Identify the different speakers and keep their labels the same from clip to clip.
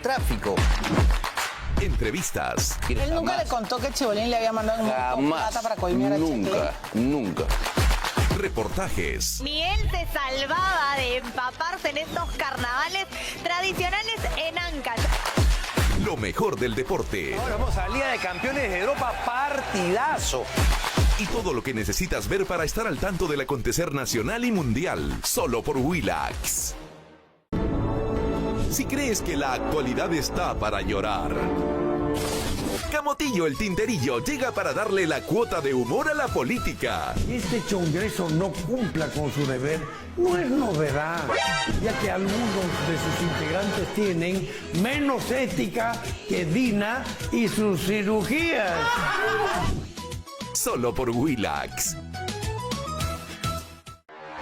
Speaker 1: narcotráfico.
Speaker 2: Entrevistas.
Speaker 3: Él nunca le contó que Chibolín le había mandado un montón de plata para coimear a Checle.
Speaker 1: Nunca.
Speaker 2: Reportajes.
Speaker 4: Ni él se salvaba de empaparse en estos carnavales tradicionales en Ancash.
Speaker 2: Lo mejor del deporte.
Speaker 5: Ahora vamos a la Liga de Campeones de Europa, partidazo.
Speaker 2: Y todo lo que necesitas ver para estar al tanto del acontecer nacional y mundial. Solo por Willax. Si crees que la actualidad está para llorar, Camotillo el Tinterillo llega para darle la cuota de humor a la política.
Speaker 6: Este Congreso no cumpla con su deber no es novedad, ya que algunos de sus integrantes tienen menos ética que Dina y sus cirugías.
Speaker 2: Solo por Willax.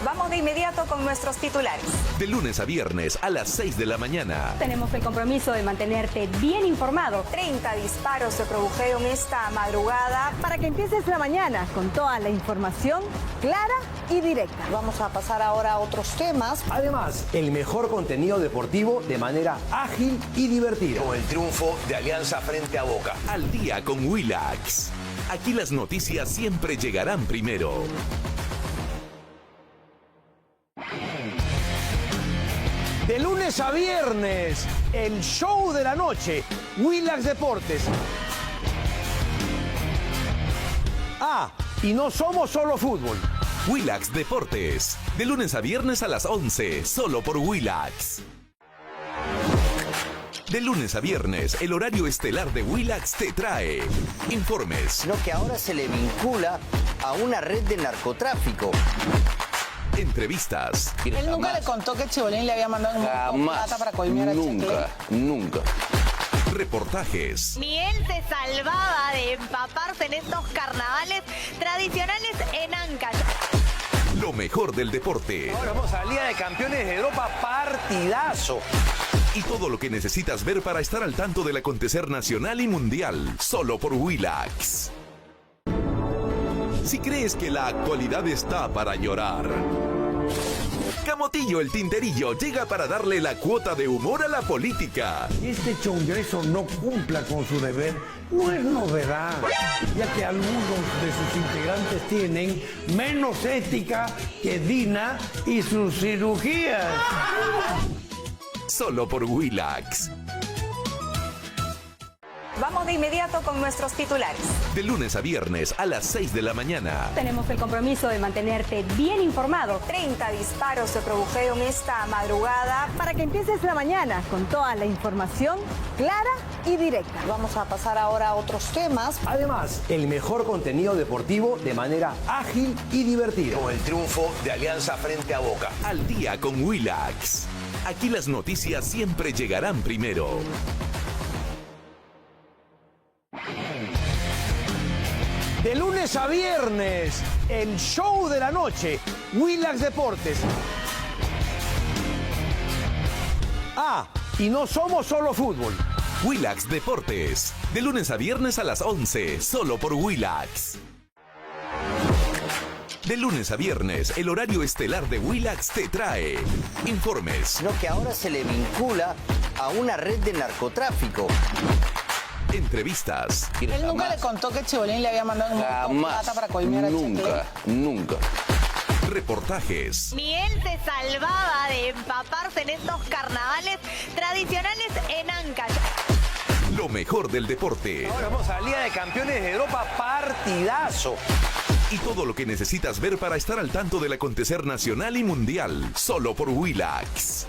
Speaker 7: Vamos de inmediato con nuestros titulares.
Speaker 2: De lunes a viernes a las 6 de la mañana.
Speaker 8: Tenemos el compromiso de mantenerte bien informado.
Speaker 7: 30 disparos se produjeron esta madrugada.
Speaker 8: Para que empieces la mañana con toda la información clara y directa.
Speaker 3: Vamos a pasar ahora a otros temas.
Speaker 5: Además, el mejor contenido deportivo de manera ágil y divertida. Con el triunfo de Alianza frente a Boca.
Speaker 2: Al día con Willax. Aquí las noticias siempre llegarán primero.
Speaker 5: De lunes a viernes, el show de la noche, Willax Deportes. Y no somos solo fútbol.
Speaker 2: Willax Deportes. De lunes a viernes a las 11, solo por Willax. De lunes a viernes, el horario estelar de Willax te trae informes.
Speaker 1: Sino que ahora se le vincula a una red de narcotráfico.
Speaker 2: Entrevistas.
Speaker 3: Él nunca le contó que Chibolín le había mandado un montón de plata para coimear a Checle.
Speaker 1: Nunca.
Speaker 2: Reportajes.
Speaker 4: Ni él se salvaba de empaparse en estos carnavales tradicionales en Ancash.
Speaker 2: Lo mejor del deporte.
Speaker 5: Ahora vamos a la Liga de Campeones de Europa, partidazo.
Speaker 2: Y todo lo que necesitas ver para estar al tanto del acontecer nacional y mundial. Solo por Willax. Si crees que la actualidad está para llorar, Camotillo el Tinterillo llega para darle la cuota de humor a la política.
Speaker 6: Este Congreso no cumpla con su deber no es novedad, ya que algunos de sus integrantes tienen menos ética que Dina y sus cirugías.
Speaker 2: Solo por Willax.
Speaker 7: Vamos de inmediato con nuestros titulares.
Speaker 2: De lunes a viernes a las 6 de la mañana.
Speaker 8: Tenemos el compromiso de mantenerte bien informado.
Speaker 7: 30 disparos se produjeron esta madrugada.
Speaker 8: Para que empieces la mañana con toda la información clara y directa.
Speaker 3: Vamos a pasar ahora a otros temas.
Speaker 5: Además, el mejor contenido deportivo de manera ágil y divertida. Con el triunfo de Alianza frente a Boca.
Speaker 2: Al día con Willax. Aquí las noticias siempre llegarán primero.
Speaker 5: De lunes a viernes, el show de la noche, Willax Deportes. Y no somos solo fútbol.
Speaker 2: Willax Deportes. De lunes a viernes a las 11, solo por Willax. De lunes a viernes, el horario estelar de Willax te trae informes.
Speaker 1: Sino que ahora se le vincula a una red de narcotráfico.
Speaker 2: Entrevistas.
Speaker 3: Él nunca le contó que Chibolín le había mandado un montón de plata para coimear a Checle.
Speaker 1: Nunca.
Speaker 2: Reportajes.
Speaker 4: Ni él se salvaba de empaparse en estos carnavales tradicionales en Ancash.
Speaker 2: Lo mejor del deporte.
Speaker 5: Ahora vamos a la Liga de Campeones de Europa, partidazo.
Speaker 2: Y todo lo que necesitas ver para estar al tanto del acontecer nacional y mundial. Solo por Willax.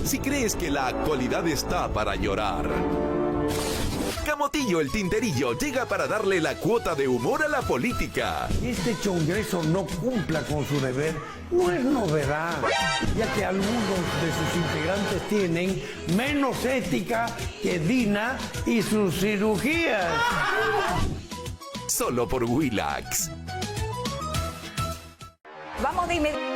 Speaker 2: Si crees que la actualidad está para llorar, Camotillo el Tinterillo llega para darle la cuota de humor a la política.
Speaker 6: Este Congreso no cumpla con su deber no es novedad, ya que algunos de sus integrantes tienen menos ética que Dina y sus cirugías.
Speaker 2: Solo por Willax.
Speaker 7: Vamos de inmediato.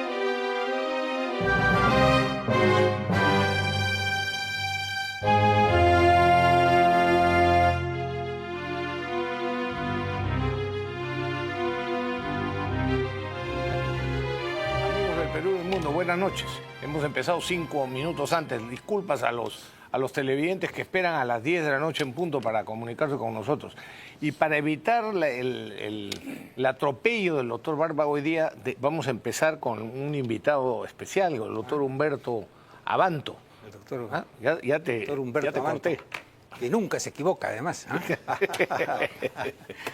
Speaker 9: buenas noches. Hemos empezado 5 minutos antes. Disculpas a los televidentes que esperan a las 10 de la noche en punto para comunicarse con nosotros. Y para evitar el atropello del doctor Barba hoy día, vamos a empezar con un invitado especial, el doctor Humberto Abanto.
Speaker 10: El doctor,
Speaker 9: ¿Ah? Ya te conté.
Speaker 10: Que nunca se equivoca, además.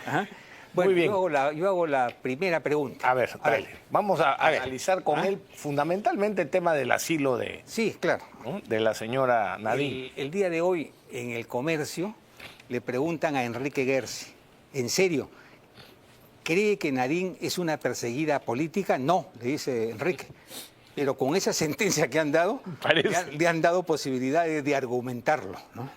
Speaker 9: Ajá.
Speaker 10: Bueno,
Speaker 9: muy bien.
Speaker 10: Yo hago la primera pregunta.
Speaker 9: A ver, dale. Vamos a analizar con él fundamentalmente el tema del asilo de,
Speaker 10: sí, claro,
Speaker 9: ¿no?, de la señora Nadine.
Speaker 10: El día de hoy, en El Comercio, le preguntan a Enrique Gersi, ¿en serio? ¿Cree que Nadine es una perseguida política? No, le dice Enrique. Pero con esa sentencia que han dado, le han dado posibilidades de argumentarlo, ¿no?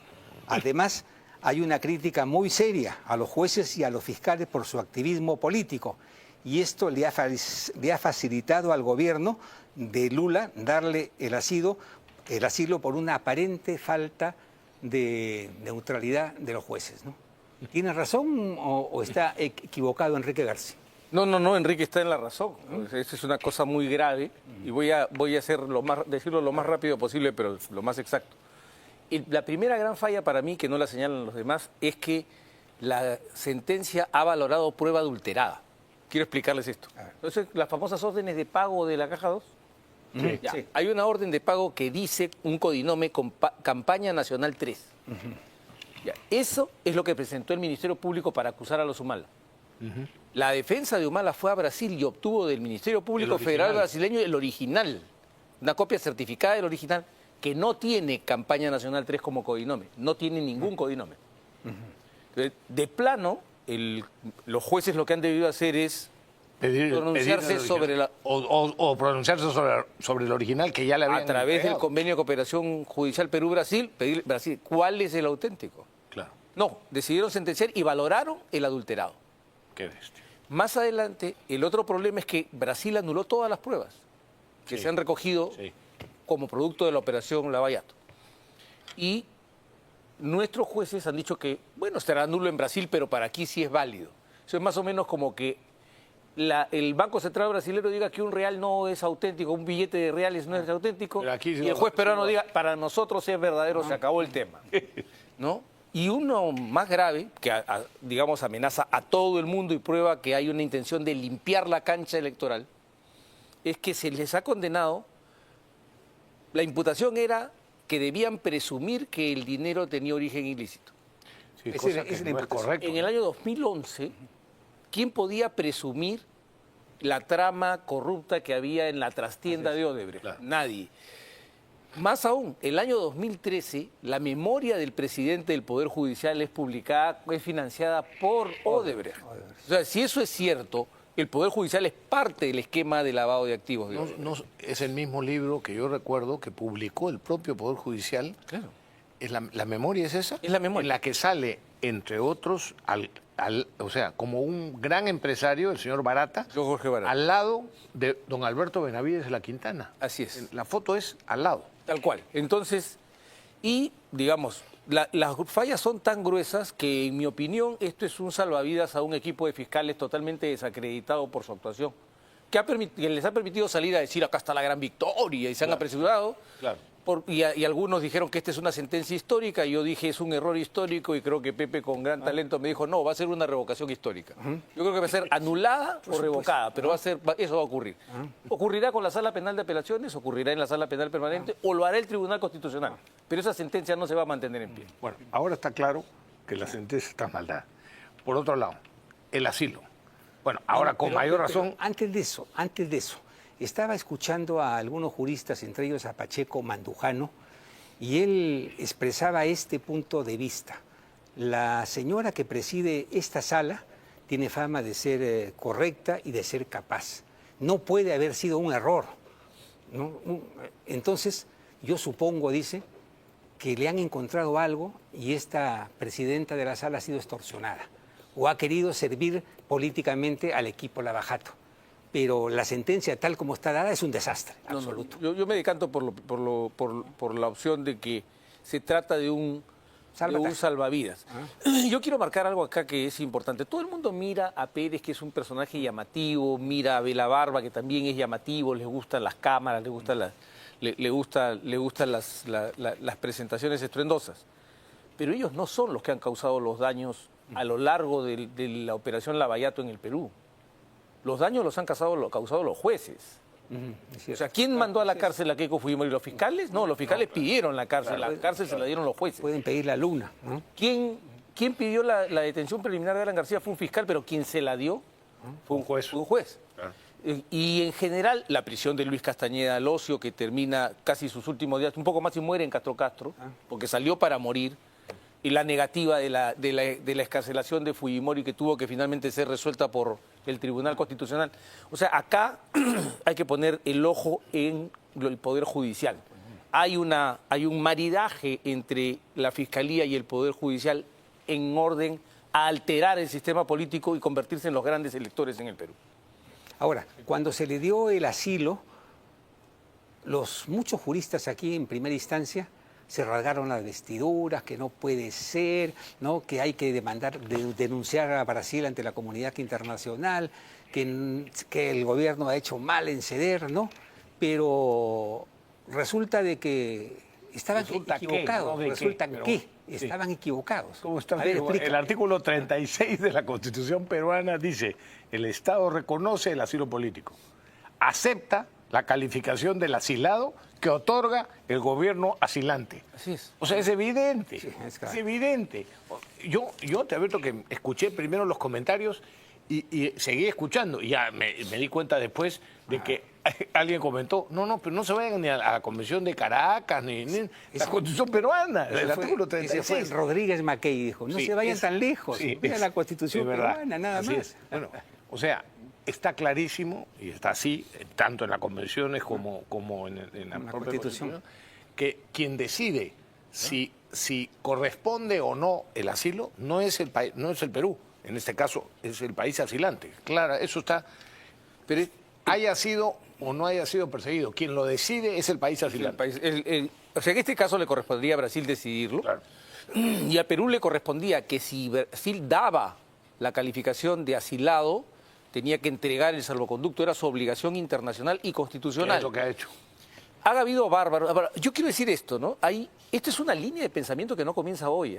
Speaker 10: Además, hay una crítica muy seria a los jueces y a los fiscales por su activismo político. Y esto le ha facilitado al gobierno de Lula darle el asilo por una aparente falta de neutralidad de los jueces, ¿no? ¿Tiene razón o está equivocado Enrique Gersi?
Speaker 11: No, Enrique está en la razón. Esa es una cosa muy grave y voy a decirlo lo más rápido posible, pero lo más exacto. La primera gran falla para mí, que no la señalan los demás, es que la sentencia ha valorado prueba adulterada. Quiero explicarles esto. Entonces, las famosas órdenes de pago de la Caja 2.
Speaker 9: Sí.
Speaker 11: Ya, sí. Hay una orden de pago que dice un codinome Campaña Nacional 3. Ya, eso es lo que presentó el Ministerio Público para acusar a los Humala. La defensa de Humala fue a Brasil y obtuvo del Ministerio Público Federal brasileño el original, una copia certificada del original, que no tiene Campaña Nacional 3 como codinome, no tiene ningún codinome. Entonces, de plano, los jueces lo que han debido hacer es pronunciarse sobre
Speaker 9: pronunciarse sobre el original que ya le habían
Speaker 11: a través
Speaker 9: entregado.
Speaker 11: del convenio de cooperación judicial Perú-Brasil, pedir Brasil cuál es el auténtico.
Speaker 9: Claro.
Speaker 11: No, decidieron sentenciar y valoraron el adulterado.
Speaker 9: Qué bestia.
Speaker 11: Más adelante, el otro problema es que Brasil anuló todas las pruebas que se han recogido como producto de la operación Lavallato. Y nuestros jueces han dicho que, bueno, estará nulo en Brasil, pero para aquí sí es válido. Eso es más o menos como que el Banco Central brasileño diga que un real no es auténtico, un billete de reales no es auténtico, y el juez peruano diga, para nosotros es verdadero, se acabó el tema. ¿No? Y uno más grave, que digamos amenaza a todo el mundo y prueba que hay una intención de limpiar la cancha electoral, es que se les ha condenado. La imputación era que debían presumir que el dinero tenía origen ilícito.
Speaker 9: Sí, cosa que no es correcto.
Speaker 11: En el año 2011, ¿quién podía presumir la trama corrupta que había en la trastienda de Odebrecht? Claro. Nadie. Más aún, el año 2013, la memoria del presidente del Poder Judicial es publicada, es financiada por Odebrecht. O sea, si eso es cierto, el Poder Judicial es parte del esquema de lavado de activos de Odebrecht.
Speaker 9: No, es el mismo libro que yo recuerdo que publicó el propio Poder Judicial.
Speaker 11: Claro.
Speaker 9: ¿La memoria es esa?
Speaker 11: Es la memoria.
Speaker 9: En la que sale, entre otros, o sea, como un gran empresario, el señor Barata,
Speaker 11: Jorge Barata,
Speaker 9: al lado de don Alberto Benavides de la Quintana.
Speaker 11: Así es.
Speaker 9: La foto es al lado.
Speaker 11: Tal cual. Entonces, y digamos, las fallas son tan gruesas que, en mi opinión, esto es un salvavidas a un equipo de fiscales totalmente desacreditado por su actuación, que les ha permitido salir a decir acá está la gran victoria y se han apresurado. Claro. Y algunos dijeron que esta es una sentencia histórica, y yo dije es un error histórico, y creo que Pepe con gran talento me dijo no, va a ser una revocación histórica. Yo creo que va a ser anulada o revocada, pero eso va a ocurrir. Ocurrirá con la Sala Penal de Apelaciones, ocurrirá en la Sala Penal Permanente o lo hará el Tribunal Constitucional, pero esa sentencia no se va a mantener en pie.
Speaker 9: Bueno, ahora está claro que la sentencia está mal dada. Por otro lado, el asilo. Bueno, ahora con mayor razón...
Speaker 10: Antes de eso, estaba escuchando a algunos juristas, entre ellos a Pacheco Mandujano, y él expresaba este punto de vista. La señora que preside esta sala tiene fama de ser correcta y de ser capaz. No puede haber sido un error, ¿no? Entonces, yo supongo, dice, que le han encontrado algo y esta presidenta de la sala ha sido extorsionada o ha querido servir políticamente al equipo Lavajato. Pero la sentencia tal como está dada es un desastre absoluto.
Speaker 11: Yo me decanto por la opción de que se trata de un salvavidas. Yo quiero marcar algo acá que es importante. Todo el mundo mira a Pérez, que es un personaje llamativo, mira a Bela Barba, que también es llamativo, les gustan las cámaras, le gustan las presentaciones estruendosas. Pero ellos no son los que han causado los daños a lo largo de la operación Lavallato en el Perú. Los daños los han causado los jueces. O sea, ¿quién mandó a la cárcel a Keiko Fujimori? ¿Los fiscales? No, los fiscales pidieron la cárcel se la dieron los jueces.
Speaker 10: Pueden pedir la luna, ¿no?
Speaker 11: ¿Quién pidió la detención preliminar de Alan García? Fue un fiscal, pero quien se la dio
Speaker 9: fue un juez.
Speaker 11: Fue un juez. Y en general, la prisión de Luis Castañeda Locio, que termina casi sus últimos días, un poco más y muere en Castro Castro, porque salió para morir, y la negativa de la excarcelación de Fujimori, que tuvo que finalmente ser resuelta por el Tribunal Constitucional. O sea, acá hay que poner el ojo en el Poder Judicial. Hay un maridaje entre la Fiscalía y el Poder Judicial en orden a alterar el sistema político y convertirse en los grandes electores en el Perú.
Speaker 10: Ahora, cuando se le dio el asilo, muchos juristas aquí en primera instancia se rasgaron las vestiduras, que no puede ser, ¿no? Que hay que denunciar a Brasil ante la comunidad internacional, que el gobierno ha hecho mal en ceder, ¿no? Pero resulta de que estaban equivocados. Estaban equivocados.
Speaker 9: ¿Cómo está? El artículo 36 de la Constitución peruana dice: el Estado reconoce el asilo político, acepta la calificación del asilado que otorga el gobierno asilante.
Speaker 11: Así es.
Speaker 9: O sea, es evidente.
Speaker 10: Sí,
Speaker 9: es evidente. Yo te advierto que escuché primero los comentarios y seguí escuchando. Y ya me di cuenta después de que alguien comentó, pero no se vayan ni a la Convención de Caracas, ni la Constitución peruana, el artículo 36.
Speaker 10: Ese fue Rodríguez Mackey, dijo, no se vayan tan lejos, vayan a la Constitución peruana, nada
Speaker 9: así
Speaker 10: más.
Speaker 9: Es. Bueno, o sea, está clarísimo, y está así, tanto en las convenciones como en la propia Constitución, que quien decide si corresponde o no el asilo no es el Perú, en este caso es el país asilante. Claro, eso está, pero haya sido o no haya sido perseguido, quien lo decide es el país asilante.
Speaker 11: O sea, en este caso le correspondería a Brasil decidirlo, claro. Y a Perú le correspondía que si Brasil daba la calificación de asilado, tenía que entregar el salvoconducto, era su obligación internacional y constitucional.
Speaker 9: Es lo que ha hecho.
Speaker 11: Ha habido bárbaros. Yo quiero decir esto, ¿no? Esto es una línea de pensamiento que no comienza hoy.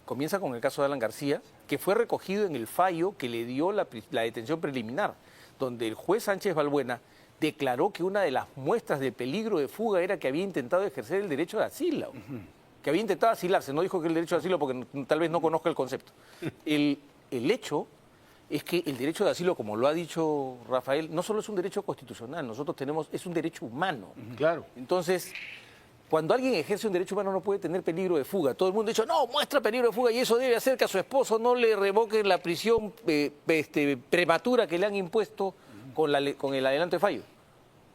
Speaker 11: Comienza con el caso de Alan García, que fue recogido en el fallo que le dio la detención preliminar, donde el juez Sánchez Balbuena declaró que una de las muestras de peligro de fuga era que había intentado ejercer el derecho de asilo, que había intentado asilarse. No dijo que el derecho de asilo porque tal vez no conozca el concepto. El hecho es que el derecho de asilo, como lo ha dicho Rafael, no solo es un derecho constitucional, nosotros tenemos, es un derecho humano.
Speaker 9: Claro.
Speaker 11: Entonces, cuando alguien ejerce un derecho humano no puede tener peligro de fuga. Todo el mundo ha dicho, no, muestra peligro de fuga, y eso debe hacer que a su esposo no le revoquen la prisión prematura que le han impuesto con el adelanto de fallo.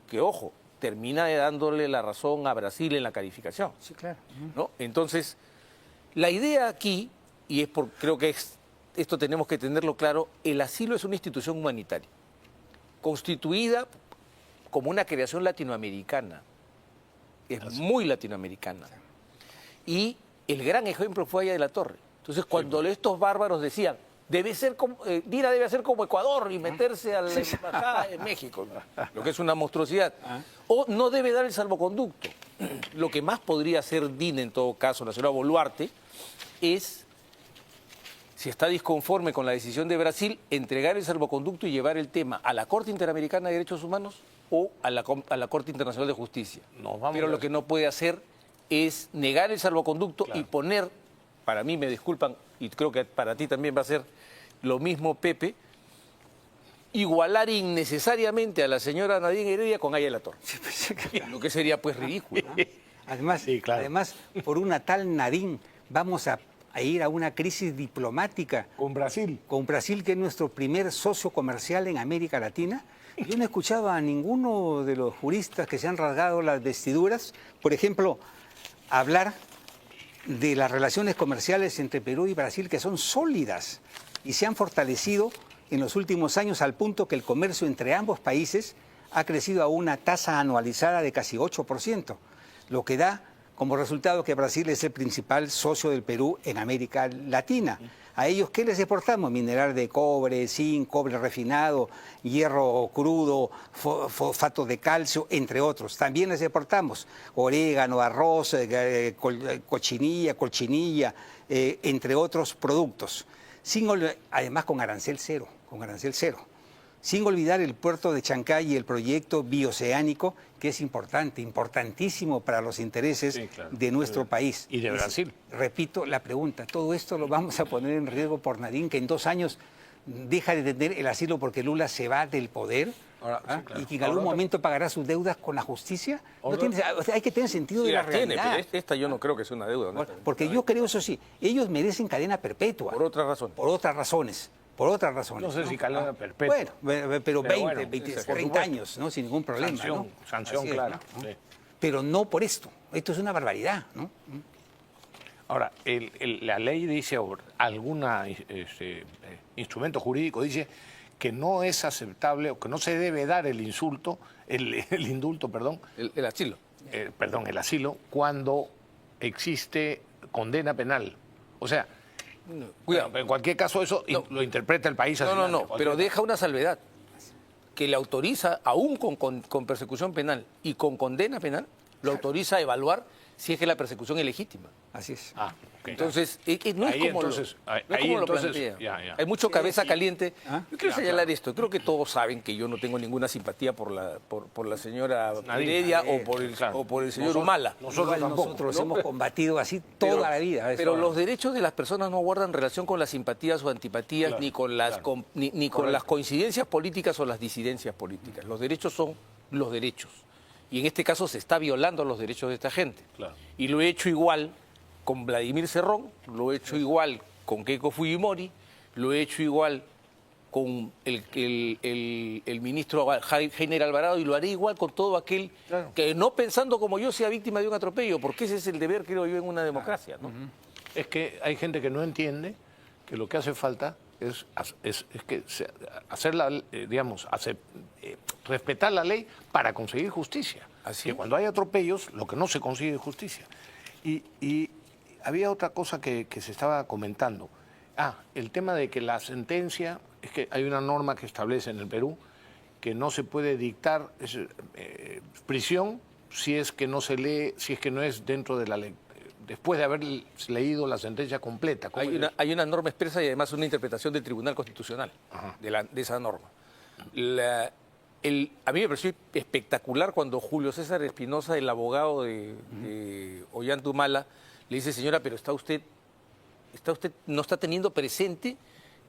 Speaker 11: Que, ojo, termina dándole la razón a Brasil en la calificación.
Speaker 10: Sí, claro.
Speaker 11: ¿No? Entonces, la idea aquí, y creo que esto tenemos que tenerlo claro, el asilo es una institución humanitaria, constituida como una creación latinoamericana, es muy latinoamericana. Y el gran ejemplo fue Aya de la Torre. Entonces, cuando estos bárbaros decían, Dina debe hacer como Ecuador y meterse a la embajada de México, lo que es una monstruosidad, o no debe dar el salvoconducto. Lo que más podría hacer Dina, en todo caso, la señora Boluarte, es, si está disconforme con la decisión de Brasil, entregar el salvoconducto y llevar el tema a la Corte Interamericana de Derechos Humanos o a la Corte Internacional de Justicia. Pero lo que no puede hacer es negar el salvoconducto y poner, para mí, me disculpan, y creo que para ti también va a ser lo mismo, Pepe, igualar innecesariamente a la señora Nadine Heredia con Aya de la Torre. Lo que sería pues ridículo.
Speaker 10: Además, por una tal Nadine vamos a ir a una crisis diplomática.
Speaker 9: Con Brasil.
Speaker 10: Con Brasil, que es nuestro primer socio comercial en América Latina. Yo no he escuchado a ninguno de los juristas que se han rasgado las vestiduras, por ejemplo, hablar de las relaciones comerciales entre Perú y Brasil, que son sólidas y se han fortalecido en los últimos años al punto que el comercio entre ambos países ha crecido a una tasa anualizada de casi 8%, lo que da Como resultado que Brasil es el principal socio del Perú en América Latina. ¿A ellos qué les exportamos? Mineral de cobre, zinc, cobre refinado, hierro crudo, fosfato de calcio, entre otros. También les exportamos orégano, arroz, cochinilla, entre otros productos. Además con arancel cero. Sin olvidar el puerto de Chancay y el proyecto bioceánico, que es importantísimo para los intereses de nuestro país.
Speaker 9: Y de Brasil.
Speaker 10: Repito la pregunta, ¿todo esto lo vamos a poner en riesgo por Nadine, que en 2 años deja de tener el asilo porque Lula se va del poder?
Speaker 9: Ahora,
Speaker 10: Y que en algún momento pagará sus deudas con la justicia? Hay que tener sentido de la realidad.
Speaker 11: Pero esta yo no creo que sea una deuda. ¿No?
Speaker 10: Porque yo creo, eso sí, ellos merecen cadena perpetua.
Speaker 11: Por otras razones.
Speaker 10: Por otras razones.
Speaker 9: No sé si cadena perpetua.
Speaker 10: Bueno, pero 20, 30 años, ¿no? Sin ningún problema.
Speaker 9: Sanción clara.
Speaker 10: ¿no?
Speaker 9: Sí.
Speaker 10: Pero no por esto. Esto es una barbaridad, ¿no?
Speaker 9: Ahora, la ley dice, o algún instrumento jurídico dice que no es aceptable o que no se debe dar el indulto, el asilo. El asilo, cuando existe condena penal. O sea, cuidado, en cualquier caso eso lo interpreta el país.
Speaker 11: No, pero deja una salvedad que le autoriza, aún con persecución penal y con condena penal, lo autoriza a evaluar si es que la persecución es legítima.
Speaker 10: Así es.
Speaker 9: Okay.
Speaker 11: Entonces, no es como lo plantea. Hay mucho cabeza caliente. Yo quiero señalar esto. Creo que todos saben que yo no tengo ninguna simpatía por la señora Heredia o por el señor Humala.
Speaker 10: Nosotros hemos combatido así toda la vida.
Speaker 11: Pero los derechos de las personas no guardan relación con las simpatías o antipatías, ni con las coincidencias políticas o las disidencias políticas. Los derechos son los derechos. Y en este caso se está violando los derechos de esta gente. Y lo he hecho igual con Vladimir Cerrón, lo he hecho igual con Keiko Fujimori, lo he hecho igual con el ministro Heiner Alvarado y lo haré igual con todo aquel que no pensando como yo sea víctima de un atropello, porque ese es el deber, creo yo, en una democracia, ¿no?
Speaker 9: Es que hay gente que no entiende que lo que hace falta es que respetar la ley para conseguir justicia. Que cuando hay atropellos, lo que no se consigue es justicia. Y había otra cosa que se estaba comentando. El tema de que la sentencia, es que hay una norma que establece en el Perú que no se puede dictar prisión si es que no se lee, si es que no es dentro de la ley, después de haber leído la sentencia completa.
Speaker 11: Hay una norma expresa y además una interpretación del Tribunal Constitucional de esa norma. A mí me pareció espectacular cuando Julio César Espinosa, el abogado de Ollanta Humala, le dice, señora, pero usted no está teniendo presente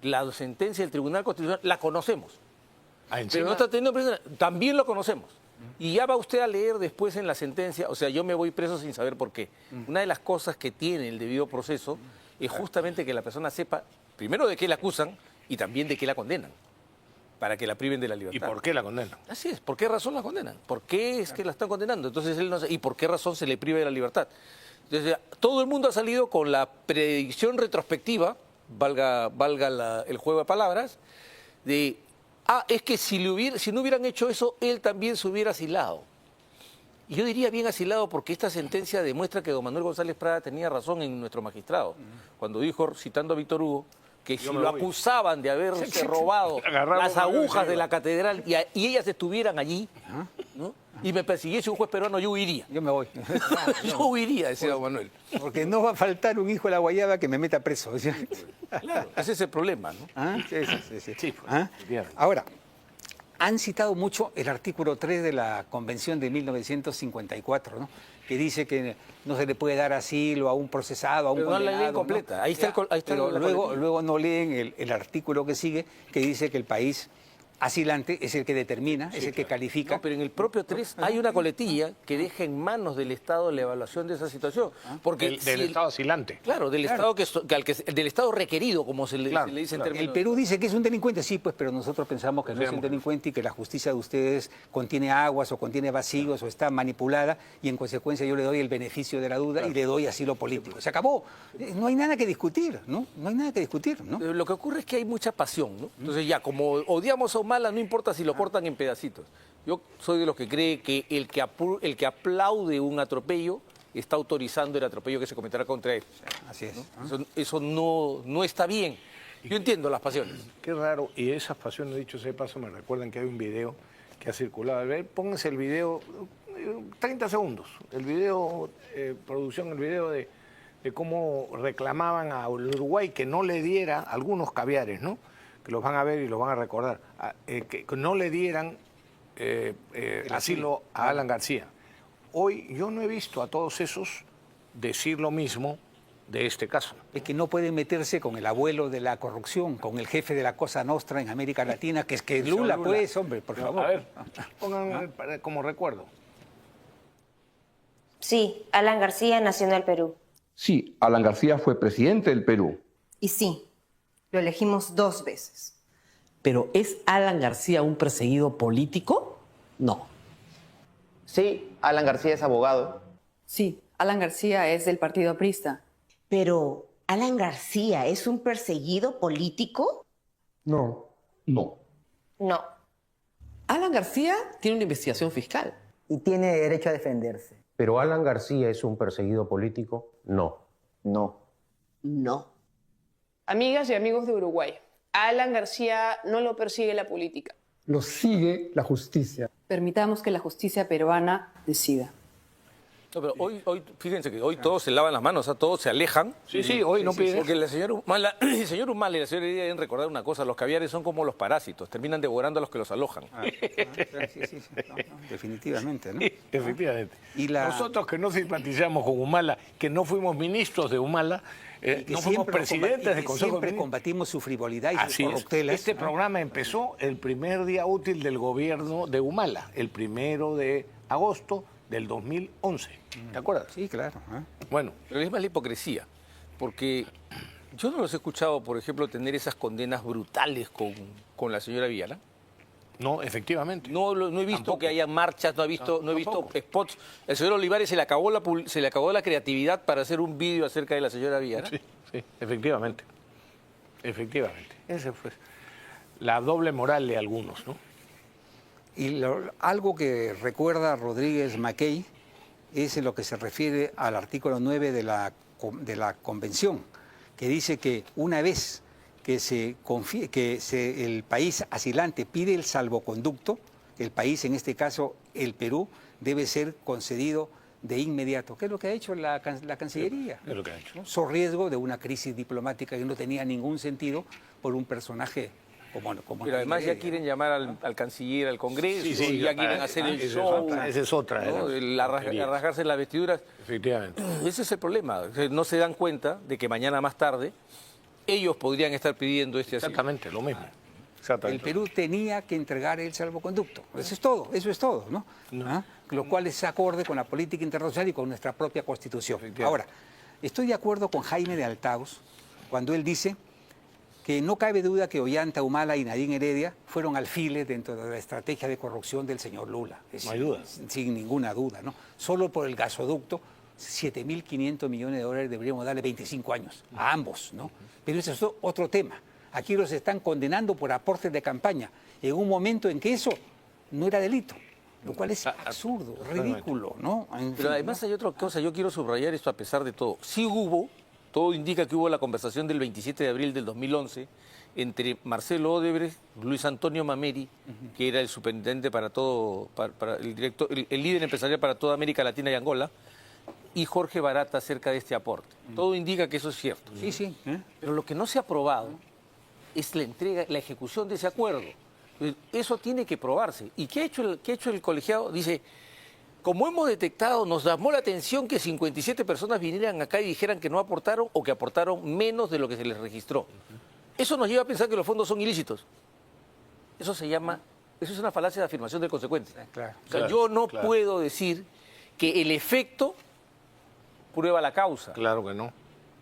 Speaker 11: la sentencia del Tribunal Constitucional, la conocemos. Pero no está teniendo presente, también lo conocemos. Y ya va usted a leer después en la sentencia, o sea, yo me voy preso sin saber por qué. Una de las cosas que tiene el debido proceso es justamente que la persona sepa, primero, de qué la acusan y también de qué la condenan, para que la priven de la libertad.
Speaker 9: ¿Y por qué la condenan?
Speaker 11: Así es, ¿por qué razón la condenan? ¿Por qué es que la están condenando? Entonces él no sé, ¿y por qué razón se le priva de la libertad? Entonces, todo el mundo ha salido con la predicción retrospectiva, valga el juego de palabras, de, es que si no hubieran hecho eso, él también se hubiera asilado. Y yo diría bien asilado porque esta sentencia demuestra que don Manuel González Prada tenía razón en nuestro magistrado, cuando dijo, citando a Víctor Hugo, que si lo acusaban de haberse robado las agujas de la catedral y ellas estuvieran allí, ¿no? Y me persiguiese un juez peruano, yo huiría.
Speaker 10: Yo me voy.
Speaker 11: Yo huiría, decía don Manuel.
Speaker 10: Porque no va a faltar un hijo de la guayaba que me meta preso.
Speaker 11: Claro, ese es el problema, ¿no?
Speaker 10: Sí. Ahora, han citado mucho el artículo 3 de la Convención de 1954, ¿no? Que dice que no se le puede dar asilo a un procesado, a un condenado.
Speaker 11: No la leen completa. ¿No? Ahí está
Speaker 10: pero luego no leen el artículo que sigue, que dice que el país asilante es el que determina, es el que califica.
Speaker 11: No, pero en el propio 3 hay una coletilla que deja en manos del Estado la evaluación de esa situación. Porque
Speaker 9: del Estado asilante.
Speaker 11: Claro, del Estado del Estado requerido, como se le dice en términos.
Speaker 10: El Perú dice que es un delincuente, sí, pues, pero nosotros pensamos que no es un delincuente y que la justicia de ustedes contiene aguas o contiene vacíos o está manipulada y en consecuencia yo le doy el beneficio de la duda y le doy asilo político. Se acabó. No hay nada que discutir, ¿no? No hay nada que discutir, ¿no?
Speaker 11: Lo que ocurre es que hay mucha pasión, ¿no? Entonces ya, como odiamos a Humala, no importa si lo cortan en pedacitos. Yo soy de los que cree que el que aplaude un atropello está autorizando el atropello que se cometerá contra él.
Speaker 10: Así es.
Speaker 11: Eso no está bien. Yo entiendo las pasiones.
Speaker 9: Qué raro, y esas pasiones, dicho sea de paso, me recuerdan que hay un video que ha circulado. A ver, pónganse el video, 30 segundos, el video, producción, el video de cómo reclamaban a Uruguay que no le diera algunos caviares, ¿no? Que los van a ver y los van a recordar, que no le dieran asilo a Alan García. Hoy yo no he visto a todos esos decir lo mismo de este caso.
Speaker 10: Es que no pueden meterse con el abuelo de la corrupción, con el jefe de la Cosa Nostra en América Latina, que es que Lula, pues, hombre, por favor.
Speaker 9: A ver, pongan como recuerdo.
Speaker 12: Sí, Alan García nació en el Perú.
Speaker 13: Sí, Alan García fue presidente del Perú.
Speaker 14: Y sí, lo elegimos 2 veces.
Speaker 15: ¿Pero es Alan García un perseguido político? No.
Speaker 1: Sí, Alan García es abogado.
Speaker 16: Sí, Alan García es del Partido Aprista.
Speaker 17: Pero, ¿Alan García es un perseguido político?
Speaker 13: No. No.
Speaker 12: No.
Speaker 15: Alan García tiene una investigación fiscal.
Speaker 18: Y tiene derecho a defenderse.
Speaker 5: ¿Pero Alan García es un perseguido político? No.
Speaker 18: No.
Speaker 17: No.
Speaker 19: Amigas y amigos de Uruguay, a Alan García no lo persigue la política.
Speaker 18: Lo sigue la justicia.
Speaker 16: Permitamos que la justicia peruana decida.
Speaker 11: No, pero hoy, fíjense que hoy todos se lavan las manos, o sea, todos se alejan.
Speaker 9: Sí, hoy no piden.
Speaker 11: Porque el señor Humala y la señora Heredia deben recordar una cosa: los caviares son como los parásitos, terminan devorando a los que los alojan.
Speaker 10: Sí. No, definitivamente, ¿no?
Speaker 9: Sí, efectivamente.
Speaker 10: Y
Speaker 9: nosotros que no simpatizamos con Humala, que no fuimos ministros de Humala, no fuimos presidentes del Consejo de
Speaker 10: Siempre combatimos su frivolidad y sus corruptelas.
Speaker 9: Este programa empezó el primer día útil del gobierno de Humala, el 1 de agosto del 2011. ¿Te acuerdas?
Speaker 10: Sí, claro.
Speaker 11: Bueno, pero es más la hipocresía, porque yo no los he escuchado, por ejemplo, tener esas condenas brutales con la señora Villalán.
Speaker 9: No, efectivamente.
Speaker 11: No he visto tampoco que haya marchas, no he visto spots. El señor Olivares se le acabó la creatividad para hacer un vídeo acerca de la señora Villalán.
Speaker 9: Sí, efectivamente. Efectivamente. Esa fue la doble moral de algunos, ¿no?
Speaker 10: Y algo que recuerda Rodríguez Mackey es en lo que se refiere al artículo 9 de la Convención, que dice que una vez que el país asilante pide el salvoconducto, el país, en este caso el Perú, debe ser concedido de inmediato. ¿Qué es lo que ha hecho la Cancillería?
Speaker 9: Es lo que ha hecho.
Speaker 10: So riesgo de una crisis diplomática que no tenía ningún sentido por un personaje
Speaker 11: pero además ya quieren llamar al canciller al Congreso, y ya quieren hacer el show.
Speaker 9: Esa es otra.
Speaker 11: ¿no? Rasgarse las vestiduras.
Speaker 9: Efectivamente.
Speaker 11: Ese es el problema. No se dan cuenta de que mañana más tarde ellos podrían estar pidiendo este asilo.
Speaker 9: Exactamente, lo mismo.
Speaker 10: El Perú tenía que entregar el salvoconducto. Eso es todo, ¿no? Lo cual es acorde con la política internacional y con nuestra propia Constitución. Ahora, estoy de acuerdo con Jaime de Altaos cuando él dice que no cabe duda que Ollanta Humala y Nadine Heredia fueron alfiles dentro de la estrategia de corrupción del señor Lula.
Speaker 9: No hay duda.
Speaker 10: Sin ninguna duda, ¿no? Solo por el gasoducto, 7.500 millones de dólares deberíamos darle 25 años a ambos, ¿no? Pero ese es otro tema. Aquí los están condenando por aportes de campaña en un momento en que eso no era delito, lo cual es absurdo, ridículo, ¿no?
Speaker 11: Pero además hay otra cosa, yo quiero subrayar esto a pesar de todo. Sí todo indica que hubo la conversación del 27 de abril del 2011 entre Marcelo Odebrecht, Luis Antonio Mameri, que era el superintendente para todo, el líder empresarial para toda América Latina y Angola, y Jorge Barata acerca de este aporte. Todo indica que eso es cierto.
Speaker 10: Sí.
Speaker 11: Pero lo que no se ha probado es la ejecución de ese acuerdo. Eso tiene que probarse. ¿Y qué ha hecho el colegiado? Dice, como hemos detectado, nos llamó la atención que 57 personas vinieran acá y dijeran que no aportaron o que aportaron menos de lo que se les registró. Eso nos lleva a pensar que los fondos son ilícitos. Eso es una falacia de afirmación de consecuencia. Yo no puedo decir que el efecto prueba la causa.
Speaker 9: Claro que no.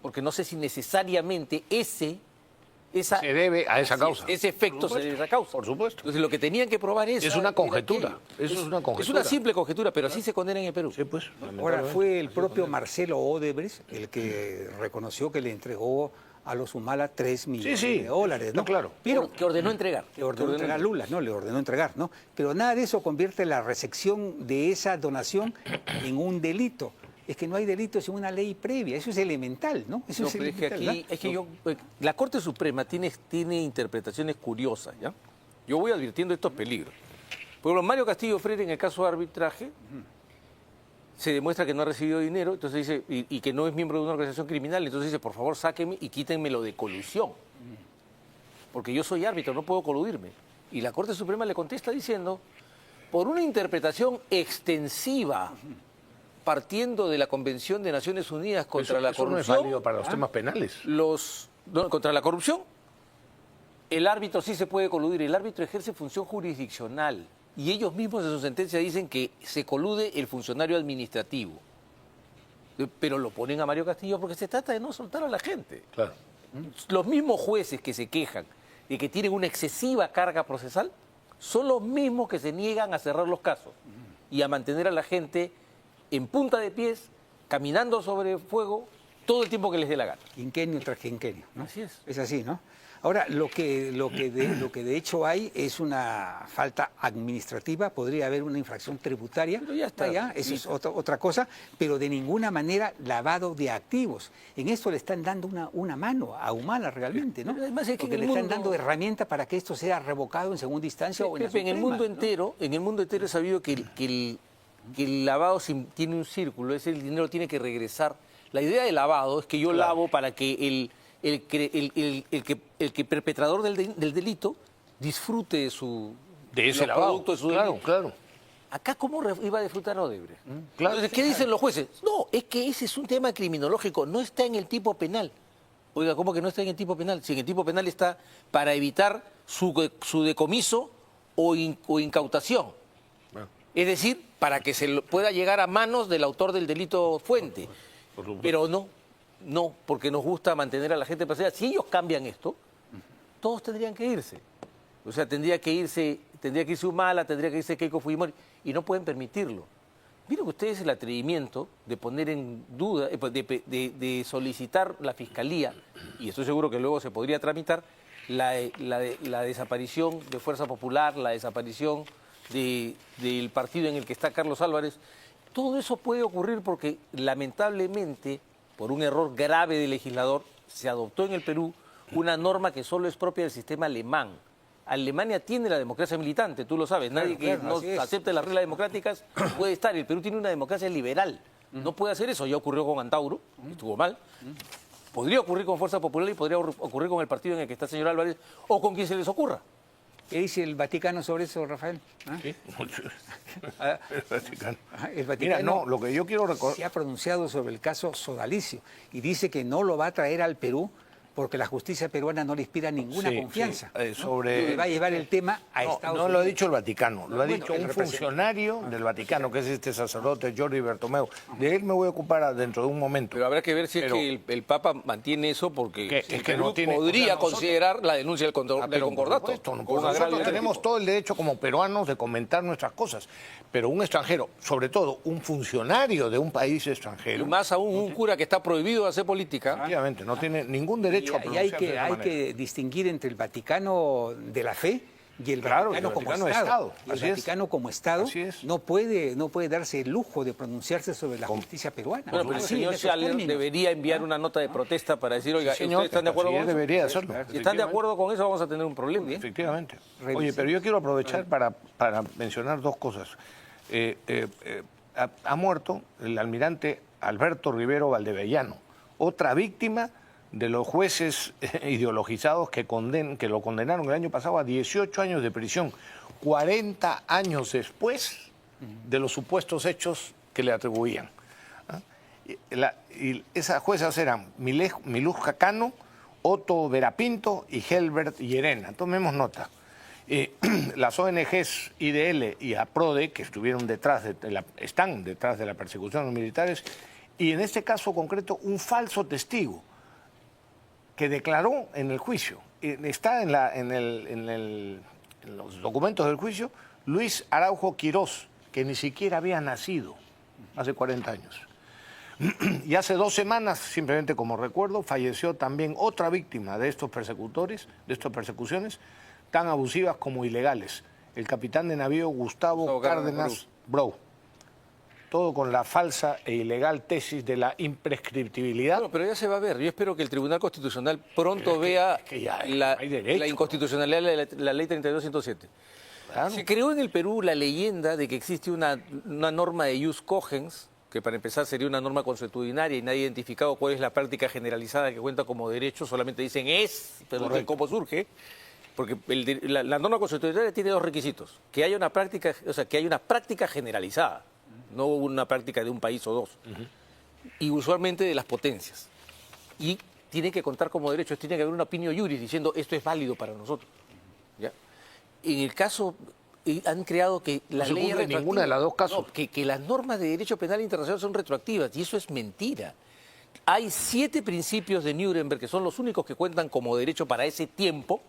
Speaker 11: Porque no sé si necesariamente se
Speaker 9: debe a esa causa.
Speaker 11: Ese efecto se debe a esa causa.
Speaker 9: Por supuesto.
Speaker 11: Entonces lo que tenían que probar es
Speaker 9: una conjetura. Eso es una conjetura.
Speaker 11: Es una simple conjetura, pero así se condena en el Perú.
Speaker 9: Sí, pues.
Speaker 10: Ahora fue el propio Marcelo Odebrecht el que reconoció que le entregó a los Humala 3 millones de dólares, ¿no?
Speaker 9: Claro.
Speaker 10: Pero
Speaker 11: que ordenó entregar.
Speaker 10: Le ordenó entregar Lula, ¿no? Le ordenó entregar, ¿no? Pero nada de eso convierte la recepción de esa donación en un delito. es que no hay delito sin una ley previa. Eso es elemental, ¿no? Eso
Speaker 11: No,
Speaker 10: es
Speaker 11: pero
Speaker 10: elemental,
Speaker 11: es que la Corte Suprema tiene interpretaciones curiosas, ¿ya? Yo voy advirtiendo estos peligros. Por ejemplo, Mario Castillo Freire, en el caso de arbitraje, se demuestra que no ha recibido dinero, entonces dice, y que no es miembro de una organización criminal, entonces dice, por favor, sáquenme y quítenmelo de colusión. Porque yo soy árbitro, no puedo coludirme. Y la Corte Suprema le contesta diciendo, por una interpretación extensiva, partiendo de la Convención de Naciones Unidas contra la corrupción...
Speaker 9: Eso no es válido para los temas penales.
Speaker 11: Contra la corrupción, el árbitro sí se puede coludir. El árbitro ejerce función jurisdiccional. Y ellos mismos en su sentencia dicen que se colude el funcionario administrativo. Pero lo ponen a Mario Castillo porque se trata de no soltar a la gente.
Speaker 9: Claro.
Speaker 11: Los mismos jueces que se quejan de que tienen una excesiva carga procesal son los mismos que se niegan a cerrar los casos y a mantener a la gente en punta de pies, caminando sobre fuego, todo el tiempo que les dé la gana.
Speaker 10: Quinquenio tras quinquenio, ¿no?
Speaker 11: Así es.
Speaker 10: Es así, ¿no? Ahora, lo que de hecho hay es una falta administrativa, podría haber una infracción tributaria,
Speaker 11: pero ya está,
Speaker 10: eso es otra cosa, pero de ninguna manera lavado de activos. En esto le están dando una mano a Humala realmente, ¿no?
Speaker 11: Además es que
Speaker 10: porque le están dando herramientas para que esto sea revocado en segunda instancia o en la
Speaker 11: Pepe, en el mundo entero,
Speaker 10: ¿no?
Speaker 11: en el mundo entero es sabido que el lavado tiene un círculo, es el dinero tiene que regresar. La idea de lavado es que yo lavo para que el que perpetrador del delito disfrute de
Speaker 9: ese lavado.
Speaker 11: Producto de su delito.
Speaker 9: Claro.
Speaker 11: Acá, ¿cómo iba a disfrutar Odebrecht?
Speaker 9: Claro.
Speaker 11: Entonces, ¿qué dicen los jueces? No, es que ese es un tema criminológico, no está en el tipo penal. Oiga, ¿cómo que no está en el tipo penal? Si en el tipo penal está para evitar su decomiso o incautación. Es decir, para que se pueda llegar a manos del autor del delito fuente. Pero no, porque nos gusta mantener a la gente perseguida. Si ellos cambian esto, todos tendrían que irse. O sea, tendría que irse Humala, tendría que irse Keiko Fujimori, y no pueden permitirlo. Miren ustedes el atrevimiento de poner en duda, de solicitar la Fiscalía, y estoy seguro que luego se podría tramitar, la desaparición de Fuerza Popular, la desaparición del partido en el que está Carlos Álvarez. Todo eso puede ocurrir porque, lamentablemente, por un error grave del legislador, se adoptó en el Perú una norma que solo es propia del sistema alemán. Alemania tiene la democracia militante, tú lo sabes. Nadie que no acepte las reglas democráticas puede estar. El Perú tiene una democracia liberal. No puede hacer eso. Ya ocurrió con Antauro, estuvo mal. Podría ocurrir con Fuerza Popular y podría ocurrir con el partido en el que está el señor Álvarez o con quien se les ocurra.
Speaker 10: ¿Qué dice el Vaticano sobre eso, Rafael?
Speaker 9: ¿Sí? El Vaticano.
Speaker 10: El Vaticano.
Speaker 9: Mira, no, lo que yo quiero recordar...
Speaker 10: Se ha pronunciado sobre el caso Sodalicio y dice que no lo va a traer al Perú porque la justicia peruana no le inspira ninguna confianza.
Speaker 9: Sobre...
Speaker 10: Le va a llevar el tema a Estados Unidos.
Speaker 9: No lo ha dicho el Vaticano, lo ha dicho un funcionario del Vaticano, que es este sacerdote Jordi Bertomeu. De él me voy a ocupar dentro de un momento.
Speaker 11: Pero habrá que ver si es que el Papa mantiene eso, porque
Speaker 9: es que no tiene,
Speaker 11: podría considerar la denuncia del concordato.
Speaker 9: Nosotros tenemos todo el derecho como peruanos de comentar nuestras cosas, pero un extranjero, sobre todo un funcionario de un país extranjero...
Speaker 11: Y más aún un cura que está prohibido de hacer política.
Speaker 9: Efectivamente, no tiene ningún derecho a pronunciarse de esa
Speaker 10: hay
Speaker 9: manera.
Speaker 10: que distinguir entre el Vaticano de la fe y el Vaticano como Estado. Y el Vaticano como Estado no puede darse el lujo de pronunciarse sobre la justicia peruana.
Speaker 11: Bueno, pero el señor Schaller debería enviar una nota de protesta para decir, oiga, ¿ustedes están de acuerdo con eso?
Speaker 9: Debería hacerlo.
Speaker 11: Si están de acuerdo con eso, vamos a tener un problema.
Speaker 9: Efectivamente. Oye, pero yo quiero aprovechar para mencionar dos cosas. Ha muerto el almirante Alberto Rivero Valdevellano, otra víctima de los jueces ideologizados que lo condenaron el año pasado a 18 años de prisión, 40 años después de los supuestos hechos que le atribuían. Y esas juezas eran Miluz Jacano, Otto Verapinto y Helbert Llerena. Tomemos nota. Las ONGs IDL y APRODE, que están detrás de la persecución de los militares, y en este caso concreto un falso testigo que declaró en el juicio, está en los documentos del juicio, Luis Araujo Quirós, que ni siquiera había nacido hace 40 años. Y hace 2 semanas, simplemente como recuerdo, falleció también otra víctima de estos persecutores, de estas persecuciones, tan abusivas como ilegales, el capitán de navío Gustavo Cárdenas Brou. todo con la falsa e ilegal tesis de la imprescriptibilidad.
Speaker 11: No, pero ya se va a ver. Yo espero que el Tribunal Constitucional pronto vea la inconstitucionalidad de la Ley 32.107. Claro. Se creó en el Perú la leyenda de que existe una norma de jus cogens, que para empezar sería una norma consuetudinaria y nadie ha identificado cuál es la práctica generalizada que cuenta como derecho, solamente dicen pero no dicen cómo surge. Porque la norma consuetudinaria tiene dos requisitos: que haya una práctica, que haya una práctica generalizada, no una práctica de un país o dos, y usualmente de las potencias. Y tiene que contar como derechos, tiene que haber una opinio juris diciendo esto es válido para nosotros. ¿Ya? En el caso, han creado que las leyes
Speaker 9: retroactivas, ninguna de las dos casos.
Speaker 11: No, que las normas de derecho penal internacional son retroactivas, y eso es mentira. Hay 7 principios de Nuremberg que son los únicos que cuentan como derecho para ese tiempo,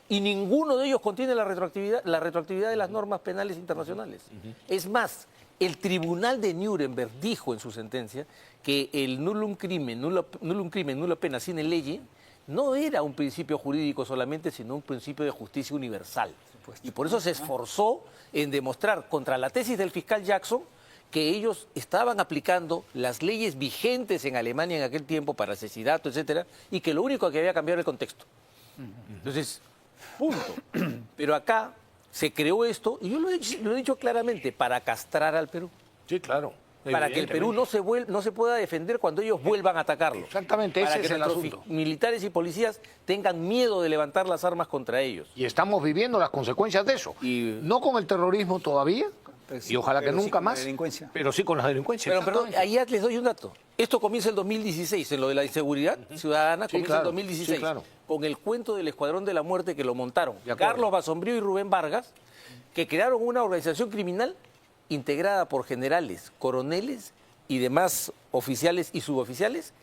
Speaker 11: y ninguno de ellos contiene la retroactividad de las normas penales internacionales. Es más, el Tribunal de Nuremberg dijo en su sentencia que el nullum crimen, nulla pena sine lege no era un principio jurídico solamente, sino un principio de justicia universal. Y por eso se esforzó en demostrar contra la tesis del fiscal Jackson que ellos estaban aplicando las leyes vigentes en Alemania en aquel tiempo para asesinato, etcétera, y que lo único que había cambiado era el contexto. Entonces, punto. Pero acá se creó esto, y yo lo he dicho claramente, para castrar al Perú.
Speaker 9: Sí, claro.
Speaker 11: Para que el Perú no se pueda defender cuando ellos vuelvan a atacarlo.
Speaker 9: Exactamente, ese es el asunto.
Speaker 11: Militares y policías tengan miedo de levantar las armas contra ellos.
Speaker 9: Y estamos viviendo las consecuencias de eso. No con el terrorismo todavía, y ojalá que nunca más, pero sí con la delincuencia.
Speaker 11: Pero perdón, ahí ya les doy un dato. Esto comienza el 2016, en lo de la inseguridad ciudadana, comienza el 2016. Sí, claro. Con el cuento del Escuadrón de la Muerte que lo montaron Carlos Basombrío y Rubén Vargas, que crearon una organización criminal integrada por generales, coroneles y demás oficiales y suboficiales,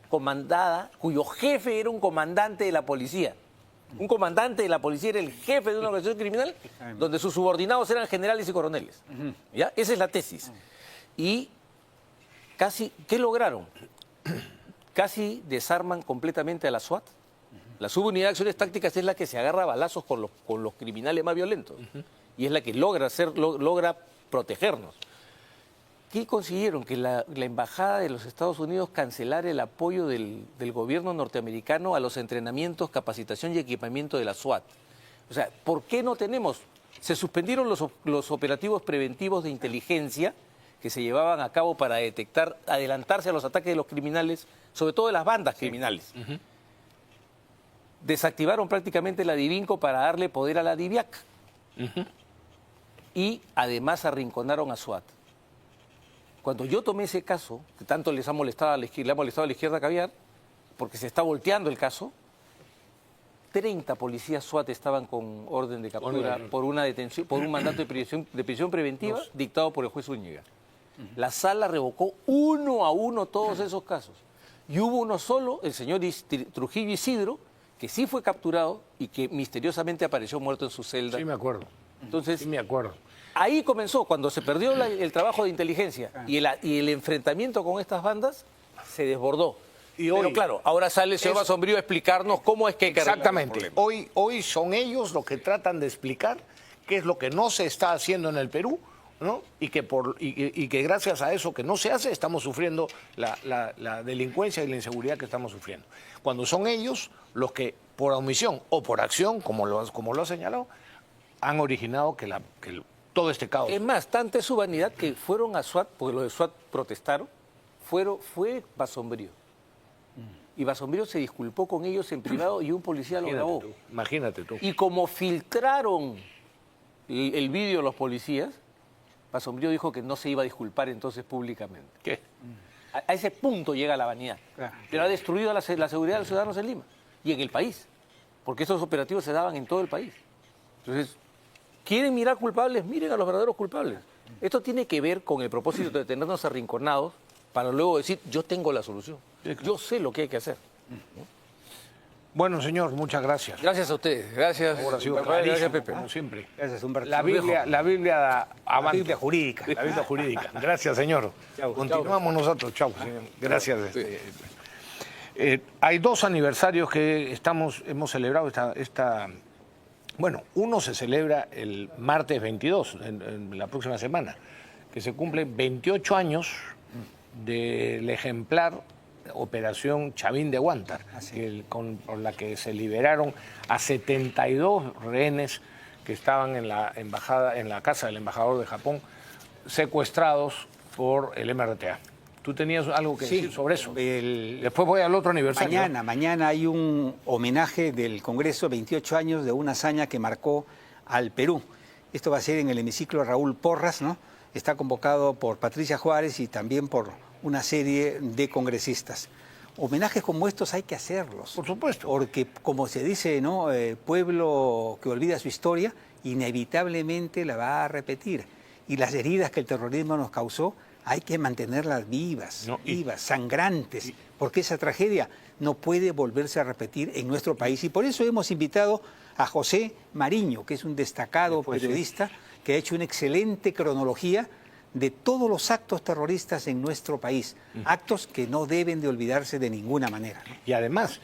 Speaker 11: comandada, cuyo jefe era un comandante de la policía. Un comandante de la policía era el jefe de una organización criminal donde sus subordinados eran generales y coroneles. ¿Ya? Esa es la tesis. Y casi, ¿qué lograron? Casi desarman completamente a la SWAT. La subunidad de acciones tácticas es la que se agarra a balazos con los criminales más violentos. Y es la que logra protegernos. ¿Qué consiguieron? Que la Embajada de los Estados Unidos cancelara el apoyo del gobierno norteamericano a los entrenamientos, capacitación y equipamiento de la SWAT. O sea, ¿por qué no tenemos? Se suspendieron los operativos preventivos de inteligencia que se llevaban a cabo para detectar, adelantarse a los ataques de los criminales, sobre todo de las bandas criminales. Desactivaron prácticamente la Divinco para darle poder a la DIVIAC. Y además arrinconaron a SWAT. Cuando yo tomé ese caso, que tanto le ha molestado a la izquierda caviar, porque se está volteando el caso, 30 policías SWAT estaban con orden de captura por una detención, por un mandato de prisión preventiva dictado por el juez Zúñiga. La sala revocó 1 a 1 todos esos casos. Y hubo uno solo, el señor Trujillo Isidro, que sí fue capturado y que misteriosamente apareció muerto en su celda.
Speaker 9: Sí, me acuerdo.
Speaker 11: Entonces,
Speaker 9: sí, me acuerdo.
Speaker 11: Ahí comenzó, cuando se perdió el trabajo de inteligencia y el enfrentamiento con estas bandas, se desbordó. Pero claro, ahora sale el señor Basombrío a explicar cómo es que hay que arreglar el problema.
Speaker 9: Hoy son ellos los que tratan de explicar qué es lo que no se está haciendo en el Perú, ¿no? Y que gracias a eso que no se hace estamos sufriendo la delincuencia y la inseguridad que estamos sufriendo. Cuando son ellos los que, por omisión o por acción, como lo ha señalado, han originado todo este caos.
Speaker 11: Es más, tanta es su vanidad que fueron a SWAT, porque los de SWAT protestaron, fue Basombrío. Y Basombrío se disculpó con ellos en privado y un policía lo grabó.
Speaker 9: Imagínate tú.
Speaker 11: Y como filtraron el vídeo los policías, Basombrío dijo que no se iba a disculpar entonces públicamente.
Speaker 9: ¿Qué?
Speaker 11: A ese punto llega la vanidad. Pero ha destruido la seguridad de los ciudadanos en Lima y en el país, porque esos operativos se daban en todo el país. Entonces, ¿quieren mirar culpables? Miren a los verdaderos culpables. Esto tiene que ver con el propósito de tenernos arrinconados para luego decir, yo tengo la solución. Yo sé lo que hay que hacer.
Speaker 9: Bueno, señor, muchas gracias.
Speaker 11: Gracias a ustedes. Gracias.
Speaker 9: Gracias, Pepe. Como siempre.
Speaker 10: Gracias, Humberto.
Speaker 9: La Biblia jurídica. La Biblia jurídica. Gracias, señor. Continuamos nosotros. Chau, señor. Gracias. Hay 2 aniversarios que hemos celebrado Bueno, uno se celebra el martes 22, en la próxima semana, que se cumplen 28 años del ejemplar Operación Chavín de Huántar, con la que se liberaron a 72 rehenes que estaban en la embajada, en la casa del embajador de Japón, secuestrados por el MRTA. ¿Tú tenías algo que decir sobre eso? Después voy al otro aniversario.
Speaker 10: Mañana hay un homenaje del Congreso, 28 años de una hazaña que marcó al Perú. Esto va a ser en el hemiciclo Raúl Porras, ¿no? Está convocado por Patricia Juárez y también por una serie de congresistas. Homenajes como estos hay que hacerlos.
Speaker 9: Por supuesto.
Speaker 10: Porque, como se dice, ¿no? Pueblo que olvida su historia, inevitablemente la va a repetir. Y las heridas que el terrorismo nos causó, hay que mantenerlas vivas, sangrantes, porque esa tragedia no puede volverse a repetir en nuestro país. Y por eso hemos invitado a José Mariño, que es un destacado periodista que ha hecho una excelente cronología de todos los actos terroristas en nuestro país, actos que no deben de olvidarse de ninguna manera.
Speaker 9: Y además,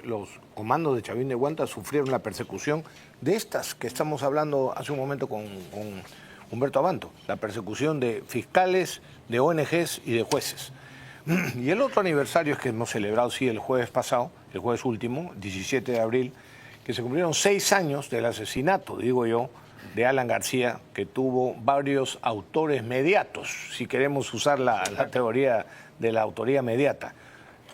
Speaker 9: los comandos de Chavín de Huántar sufrieron la persecución de estas que estamos hablando hace un momento con Humberto Abanto, la persecución de fiscales, de ONGs y de jueces. Y el otro aniversario es que hemos celebrado, sí, el jueves pasado, el jueves último, 17 de abril, que se cumplieron 6 años del asesinato, digo yo, de Alan García, que tuvo varios autores mediatos, si queremos usar la teoría de la autoría mediata.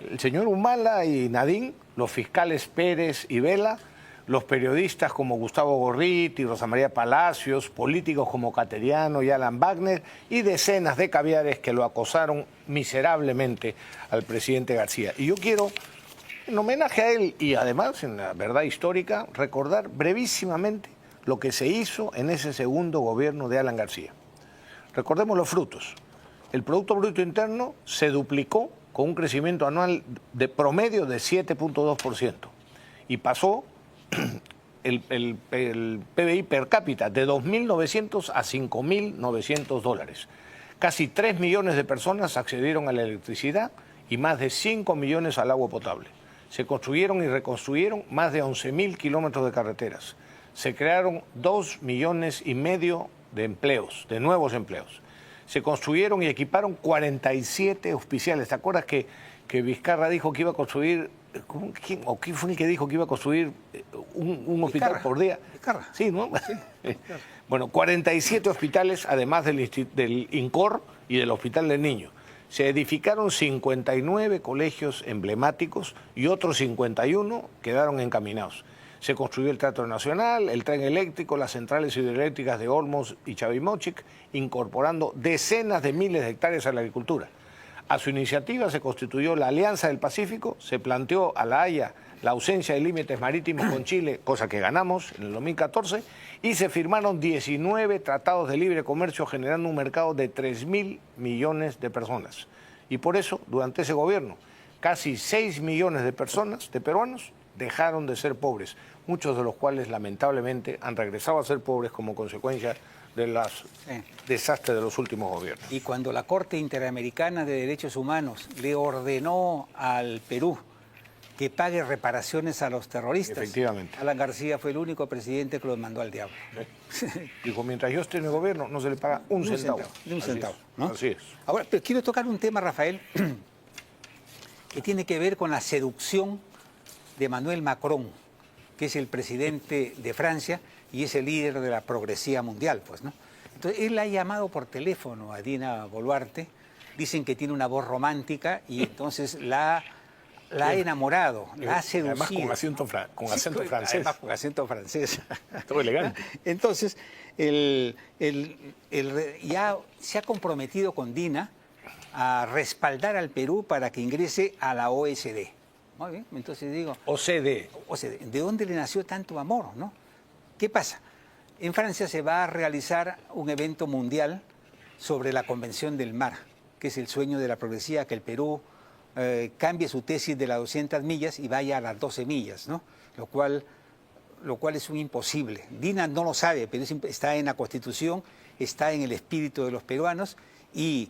Speaker 9: El señor Humala y Nadine, los fiscales Pérez y Vela, los periodistas como Gustavo Gorriti, Rosa María Palacios, políticos como Cateriano y Alan Wagner y decenas de caviares que lo acosaron miserablemente al presidente García. Y yo quiero, en homenaje a él y además en la verdad histórica, recordar brevísimamente lo que se hizo en ese segundo gobierno de Alan García. Recordemos los frutos. El Producto Bruto Interno se duplicó con un crecimiento anual de promedio de 7.2% y pasó el PBI per cápita de 2.900 a 5.900 dólares. Casi 3 millones de personas accedieron a la electricidad y más de 5 millones al agua potable. Se construyeron y reconstruyeron más de 11.000 kilómetros de carreteras. Se crearon 2,5 millones de empleos, de nuevos empleos. Se construyeron y equiparon 47 hospitales. ¿Te acuerdas que Vizcarra dijo que iba a construir, quién fue el que dijo que iba a construir un hospital por día?
Speaker 10: Vizcarra.
Speaker 9: Sí, ¿no? Sí. Bueno, 47 hospitales, además del INCOR y del Hospital del Niño. Se edificaron 59 colegios emblemáticos y otros 51 quedaron encaminados. Se construyó el Teatro Nacional, el tren eléctrico, las centrales hidroeléctricas de Olmos y Chavimochic, incorporando decenas de miles de hectáreas a la agricultura. A su iniciativa se constituyó la Alianza del Pacífico, se planteó a La Haya la ausencia de límites marítimos con Chile, cosa que ganamos en el 2014, y se firmaron 19 tratados de libre comercio generando un mercado de 3.000 millones de personas. Y por eso, durante ese gobierno, casi 6 millones de personas, de peruanos, dejaron de ser pobres, muchos de los cuales lamentablemente han regresado a ser pobres como consecuencia de los desastres de los últimos gobiernos.
Speaker 10: Y cuando la Corte Interamericana de Derechos Humanos le ordenó al Perú que pague reparaciones a los terroristas,
Speaker 9: efectivamente,
Speaker 10: Alan García fue el único presidente que los mandó al diablo.
Speaker 9: Dijo, mientras yo esté en el gobierno no se le paga un centavo.
Speaker 10: Un centavo, ¿no?
Speaker 9: Así es.
Speaker 10: Ahora, pero quiero tocar un tema, Rafael, que tiene que ver con la seducción de Emmanuel Macron, que es el presidente de Francia y es el líder de la progresía mundial, pues, ¿no? Entonces, él ha llamado por teléfono a Dina Boluarte, dicen que tiene una voz romántica y entonces la ha enamorado, la ha seducido.
Speaker 9: Además con acento francés.
Speaker 10: Además con acento francés.
Speaker 9: Todo elegante.
Speaker 10: Entonces, ya se ha comprometido con Dina a respaldar al Perú para que ingrese a la OSD. Muy bien, entonces digo...
Speaker 9: OCDE.
Speaker 10: ¿De dónde le nació tanto amor, no? ¿Qué pasa? En Francia se va a realizar un evento mundial sobre la Convención del Mar, que es el sueño de la progresía, que el Perú cambie su tesis de las 200 millas y vaya a las 12 millas, ¿no? Lo cual es un imposible. Dina no lo sabe, pero está en la Constitución, está en el espíritu de los peruanos y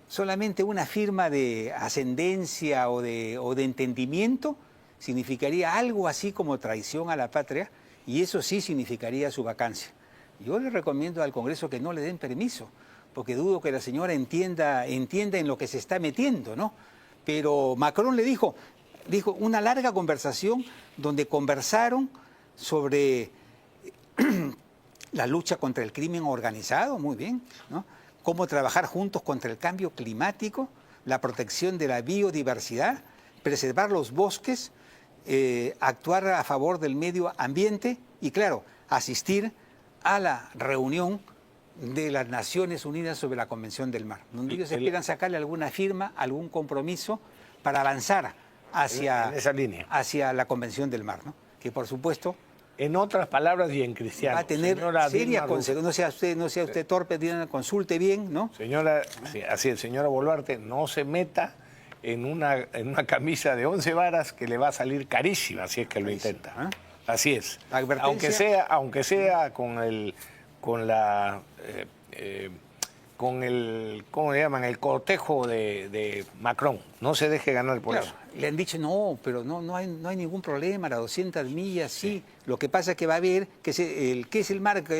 Speaker 10: solamente una firma de ascendencia o de entendimiento significaría algo así como traición a la patria y eso sí significaría su vacancia. Yo le recomiendo al Congreso que no le den permiso, porque dudo que la señora entienda en lo que se está metiendo, ¿no? Pero Macron le dijo una larga conversación donde conversaron sobre la lucha contra el crimen organizado, muy bien, ¿no? Cómo trabajar juntos contra el cambio climático, la protección de la biodiversidad, preservar los bosques, actuar a favor del medio ambiente y, claro, asistir a la reunión de las Naciones Unidas sobre la Convención del Mar, donde ellos esperan sacarle alguna firma, algún compromiso para avanzar hacia,
Speaker 9: en esa línea,
Speaker 10: hacia la Convención del Mar, ¿no? Que por supuesto,
Speaker 9: en otras palabras y en cristiano,
Speaker 10: va a tener serias consecuencias. No sea usted torpe, consulte bien, ¿no?
Speaker 9: Señora, sí, así es, señora Boluarte, no se meta en una camisa de 11 varas que le va a salir carísima si es que lo intenta. ¿Eh? Así es. Aunque sea con el ¿cómo le llaman? El cortejo de Macron. No se deje ganar por eso.
Speaker 10: Le han dicho, no, pero no hay ningún problema, las 200 millas, sí. Lo que pasa es que va a haber, ¿qué es el marco?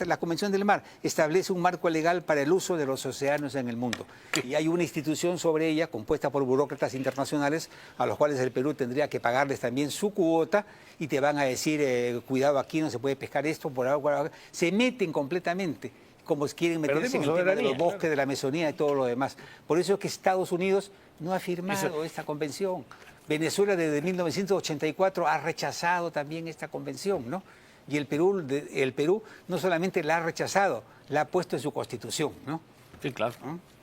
Speaker 10: La Convención del Mar establece un marco legal para el uso de los océanos en el mundo. Y hay una institución sobre ella, compuesta por burócratas internacionales, a los cuales el Perú tendría que pagarles también su cuota, y te van a decir, cuidado, aquí no se puede pescar esto, por agua. Se meten completamente, como quieren meterse en el tema de los bosques, de la Amazonía y todo lo demás. Por eso es que Estados Unidos no ha firmado esta convención. Venezuela desde 1984 ha rechazado también esta convención, ¿no? Y el Perú no solamente la ha rechazado, la ha puesto en su constitución, ¿no?
Speaker 9: Sí, claro.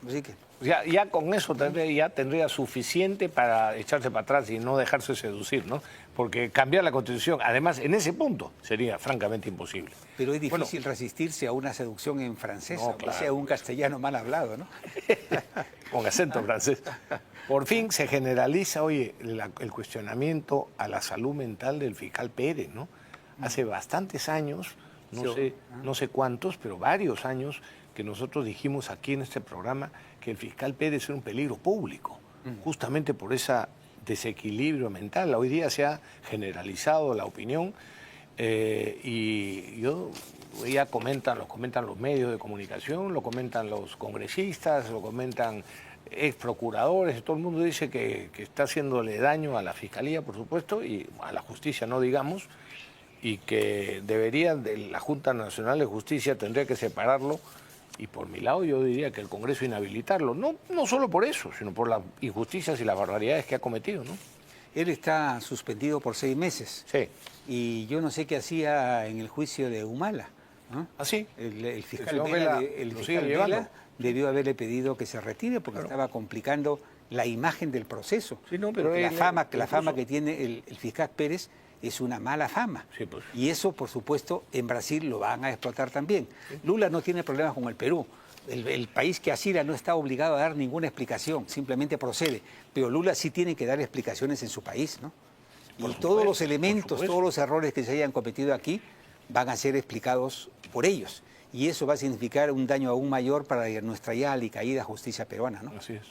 Speaker 10: Así que...
Speaker 9: Ya con eso tendría suficiente para echarse para atrás y no dejarse seducir, ¿no? Porque cambiar la Constitución, además, en ese punto, sería francamente imposible.
Speaker 10: Pero es difícil resistirse a una seducción en francés, aunque sea un castellano mal hablado, ¿no?
Speaker 9: Con acento francés. Por fin se generaliza, oye, el cuestionamiento a la salud mental del fiscal Pérez, ¿no? Hace bastantes años, no sé cuántos, pero varios años, que nosotros dijimos aquí en este programa que el fiscal Pérez era un peligro público, justamente por ese desequilibrio mental. Hoy día se ha generalizado la opinión y ya lo comentan los medios de comunicación, lo comentan los congresistas, lo comentan ex procuradores, todo el mundo dice que está haciéndole daño a la Fiscalía, por supuesto, y a la justicia no digamos, y que la Junta Nacional de Justicia tendría que separarlo. Y por mi lado yo diría que el Congreso inhabilitarlo, no solo por eso, sino por las injusticias y las barbaridades que ha cometido, ¿no?
Speaker 10: Él está suspendido por 6 meses.
Speaker 9: Sí.
Speaker 10: Y yo no sé qué hacía en el juicio de Humala, ¿no?
Speaker 9: ¿Ah, sí?
Speaker 10: El fiscal Vela debió haberle pedido que se retire porque estaba complicando la imagen del proceso.
Speaker 9: Sí, no, pero
Speaker 10: la fama que tiene el fiscal Pérez es una mala fama.
Speaker 9: Sí, pues.
Speaker 10: Y eso, por supuesto, en Brasil lo van a explotar también. Sí. Lula no tiene problemas con el Perú. El país que asila no está obligado a dar ninguna explicación, simplemente procede. Pero Lula sí tiene que dar explicaciones en su país, ¿no? Y todos los elementos, todos los errores que se hayan cometido aquí van a ser explicados por ellos. Y eso va a significar un daño aún mayor para nuestra ya alicaída justicia peruana, ¿no?
Speaker 9: Así es.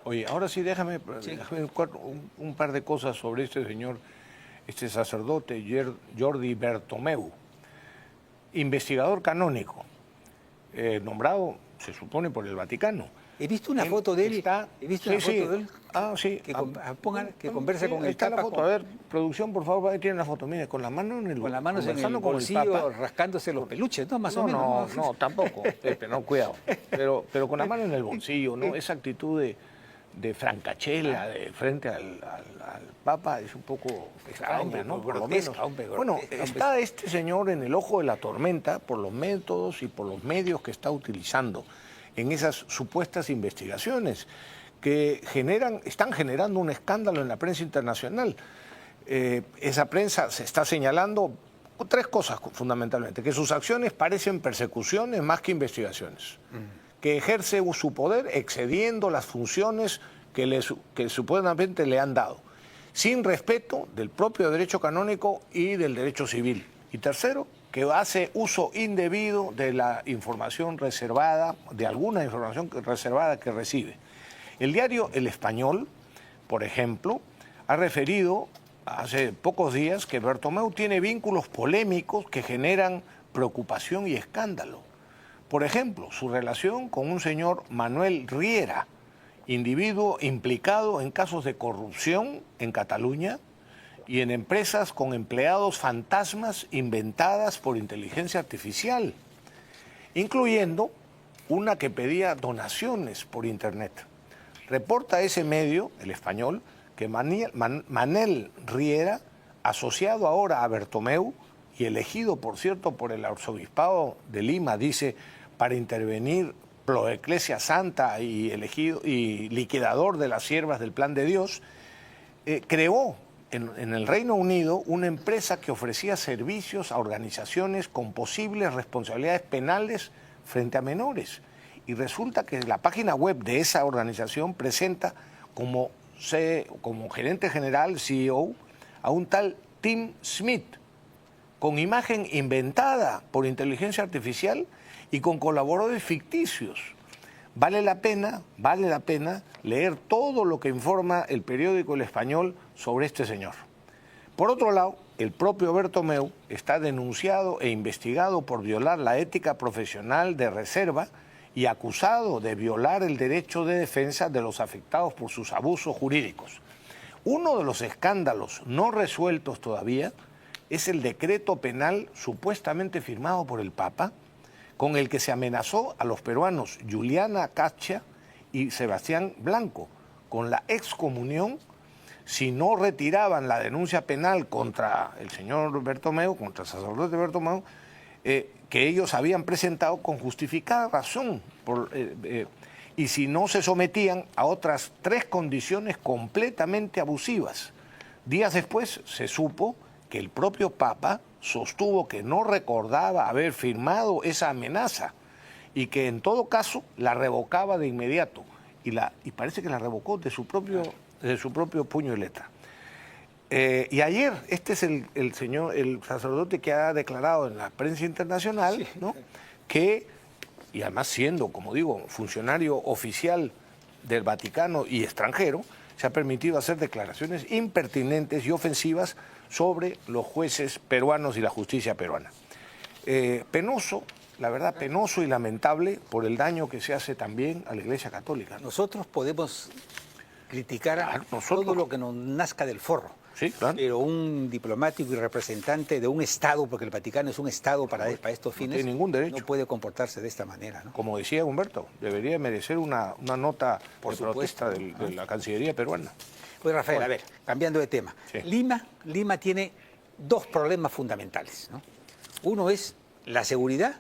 Speaker 9: Oye, ahora sí déjame un par de cosas sobre este señor, este sacerdote Jordi Bertomeu, investigador canónico, nombrado, se supone, por el Vaticano.
Speaker 10: He visto una foto de él. He visto una foto de él.
Speaker 9: Ah, sí.
Speaker 10: Que conversa con el
Speaker 9: está
Speaker 10: Papa.
Speaker 9: La foto. A ver, producción, por favor, ahí tiene la foto. Mire, con las manos en el bolsillo.
Speaker 10: Con las manos en el bolsillo, rascándose los peluches, ¿no? Más o menos.
Speaker 9: No, tampoco, Pepe, no, cuidado. Pero con la mano en el bolsillo, ¿no? Esa actitud de francachela frente al Papa es un poco extraña, ¿no? Por lo menos. Bueno, está este señor en el ojo de la tormenta por los métodos y por los medios que está utilizando en esas supuestas investigaciones que están generando un escándalo en la prensa internacional. Esa prensa se está señalando 3 cosas fundamentalmente: que sus acciones parecen persecuciones más que investigaciones, que ejerce su poder excediendo las funciones que supuestamente le han dado, sin respeto del propio derecho canónico y del derecho civil. Y tercero, que hace uso indebido de la información reservada, de alguna información reservada que recibe. El diario El Español, por ejemplo, ha referido hace pocos días que Bertomeu tiene vínculos polémicos que generan preocupación y escándalo. Por ejemplo, su relación con un señor Manuel Riera, individuo implicado en casos de corrupción en Cataluña y en empresas con empleados fantasmas inventadas por inteligencia artificial, incluyendo una que pedía donaciones por Internet. Reporta ese medio, El Español, que Manel Riera, asociado ahora a Bertomeu y elegido, por cierto, por el arzobispado de Lima, dice, para intervenir pro Ecclesia Santa y elegido y liquidador de las siervas del plan de Dios, creó en el Reino Unido una empresa que ofrecía servicios a organizaciones con posibles responsabilidades penales frente a menores. Y resulta que la página web de esa organización presenta como gerente general, CEO, a un tal Tim Smith, con imagen inventada por inteligencia artificial y con colaboradores ficticios. Vale la pena leer todo lo que informa el periódico El Español sobre este señor. Por otro lado, el propio Bertomeu está denunciado e investigado por violar la ética profesional de reserva y acusado de violar el derecho de defensa de los afectados por sus abusos jurídicos. Uno de los escándalos no resueltos todavía es el decreto penal supuestamente firmado por el Papa, con el que se amenazó a los peruanos Juliana Caccia y Sebastián Blanco con la excomunión si no retiraban la denuncia penal contra el señor Bertomeu, contra el sacerdote Bertomeu, que ellos habían presentado con justificada razón, y si no se sometían a otras 3 condiciones completamente abusivas. Días después se supo que el propio Papa sostuvo que no recordaba haber firmado esa amenaza y que en todo caso la revocaba de inmediato, y parece que la revocó de su propio puño y letra. Y ayer, este es el sacerdote que ha declarado en la prensa internacional, ¿no?, que, y además siendo, como digo, funcionario oficial del Vaticano y extranjero, se ha permitido hacer declaraciones impertinentes y ofensivas sobre los jueces peruanos y la justicia peruana. Penoso, la verdad, penoso y lamentable por el daño que se hace también a la Iglesia Católica.
Speaker 10: Nosotros podemos criticar todo lo que nos nazca del forro.
Speaker 9: Sí, claro.
Speaker 10: Pero un diplomático y representante de un Estado, porque el Vaticano es un Estado para estos fines, no tiene ningún derecho. No puede comportarse de esta manera, ¿no?
Speaker 9: Como decía Humberto, debería merecer una nota de protesta de la Cancillería peruana.
Speaker 10: Pues Rafael, a ver, cambiando de tema. Sí. Lima tiene 2 problemas fundamentales, ¿no? Uno es la seguridad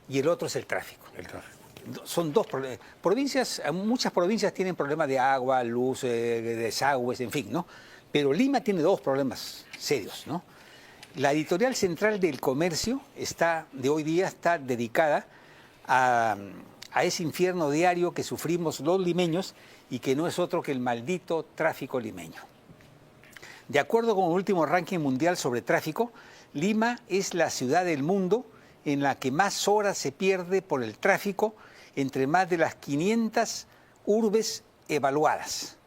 Speaker 10: y el otro es el tráfico. Son 2 problemas. Muchas provincias tienen problemas de agua, luz, desagües, en fin, ¿no? Pero Lima tiene 2 problemas serios, ¿no? La editorial central del Comercio de hoy día está dedicada a ese infierno diario que sufrimos los limeños y que no es otro que el maldito tráfico limeño. De acuerdo con el último ranking mundial sobre tráfico, Lima es la ciudad del mundo en la que más horas se pierde por el tráfico entre más de las 500 urbes evaluadas.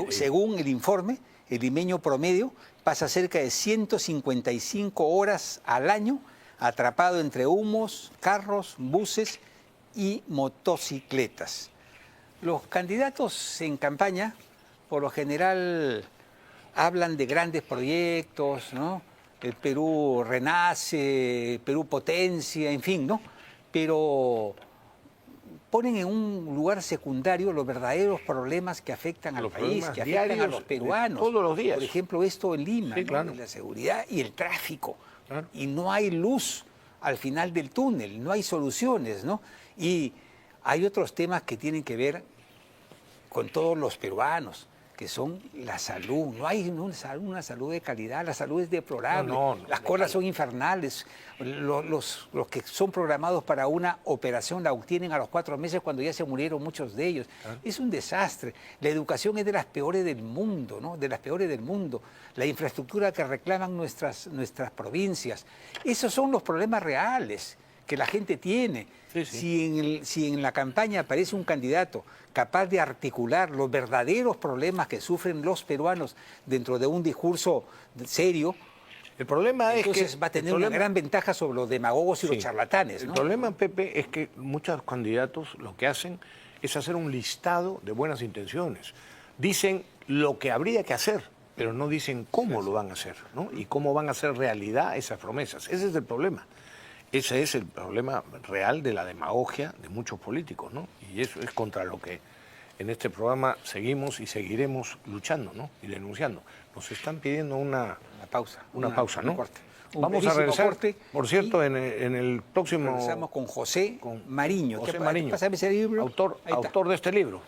Speaker 10: Según el informe, el limeño promedio pasa cerca de 155 horas al año atrapado entre humos, carros, buses y motocicletas. Los candidatos en campaña, por lo general, hablan de grandes proyectos, ¿no? El Perú renace, Perú potencia, en fin, ¿no? Pero ponen en un lugar secundario los verdaderos problemas que afectan al país, que afectan a los peruanos.
Speaker 9: Todos los días.
Speaker 10: Por ejemplo, esto en Lima,
Speaker 9: sí,
Speaker 10: ¿no?
Speaker 9: Claro.
Speaker 10: La seguridad y el tráfico. Claro. Y no hay luz al final del túnel, no hay soluciones, ¿no? Y hay otros temas que tienen que ver con todos los peruanos, que son la salud. No hay una salud de calidad, la salud es deplorable. Las colas son infernales. Los que son programados para una operación la obtienen a los 4 meses cuando ya se murieron muchos de ellos. Es un desastre. La educación es de las peores del mundo, ¿no? De las peores del mundo. La infraestructura que reclaman nuestras provincias. Esos son los problemas reales que la gente tiene. Sí, sí. Si en la campaña aparece un candidato capaz de articular los verdaderos problemas que sufren los peruanos dentro de un discurso serio,
Speaker 9: El problema es que...
Speaker 10: Entonces va a tener una gran ventaja sobre los demagogos y los charlatanes, ¿no?
Speaker 9: El problema, Pepe, es que muchos candidatos lo que hacen es hacer un listado de buenas intenciones. Dicen lo que habría que hacer, pero no dicen cómo lo van a hacer, ¿no? Y cómo van a hacer realidad esas promesas. Ese es el problema. Ese es el problema real de la demagogia de muchos políticos, ¿no? Y eso es contra lo que en este programa seguimos y seguiremos luchando, ¿no? Y denunciando. Nos están pidiendo una pausa, ¿no?
Speaker 10: Corte.
Speaker 9: Vamos a regresar, por cierto, en el próximo...
Speaker 10: Regresamos con José Mariño.
Speaker 9: José Mariño,
Speaker 10: ¿Qué pasa ese libro?
Speaker 9: autor de este libro.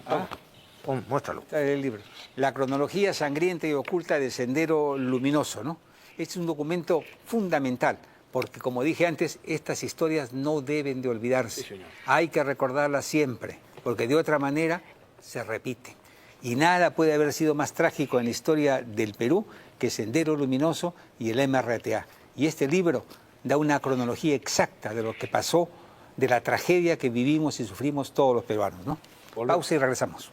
Speaker 9: Muéstralo.
Speaker 10: El libro. La cronología sangrienta y oculta de Sendero Luminoso, ¿no? Este es un documento fundamental, porque como dije antes, estas historias no deben de olvidarse. Sí, hay que recordarlas siempre, porque de otra manera se repiten. Y nada puede haber sido más trágico en la historia del Perú que Sendero Luminoso y el MRTA. Y este libro da una cronología exacta de lo que pasó, de la tragedia que vivimos y sufrimos todos los peruanos, ¿no? Pausa y regresamos.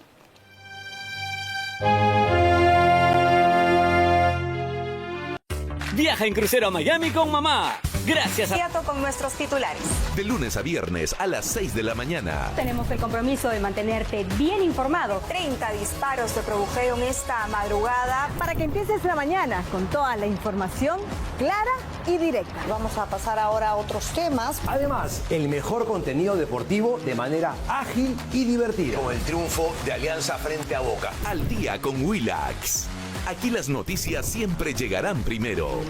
Speaker 20: Viaja en crucero a Miami con mamá. Gracias a...
Speaker 7: con nuestros titulares.
Speaker 2: De lunes a viernes a las 6 de la mañana.
Speaker 8: Tenemos el compromiso de mantenerte bien informado.
Speaker 7: 30 disparos se produjeron esta madrugada.
Speaker 8: Para que empieces la mañana con toda la información clara y directa.
Speaker 3: Vamos a pasar ahora a otros temas.
Speaker 5: Además, el mejor contenido deportivo de manera ágil y divertida. Con el triunfo de Alianza frente a Boca.
Speaker 2: Al día con Willax. Aquí las noticias siempre llegarán primero.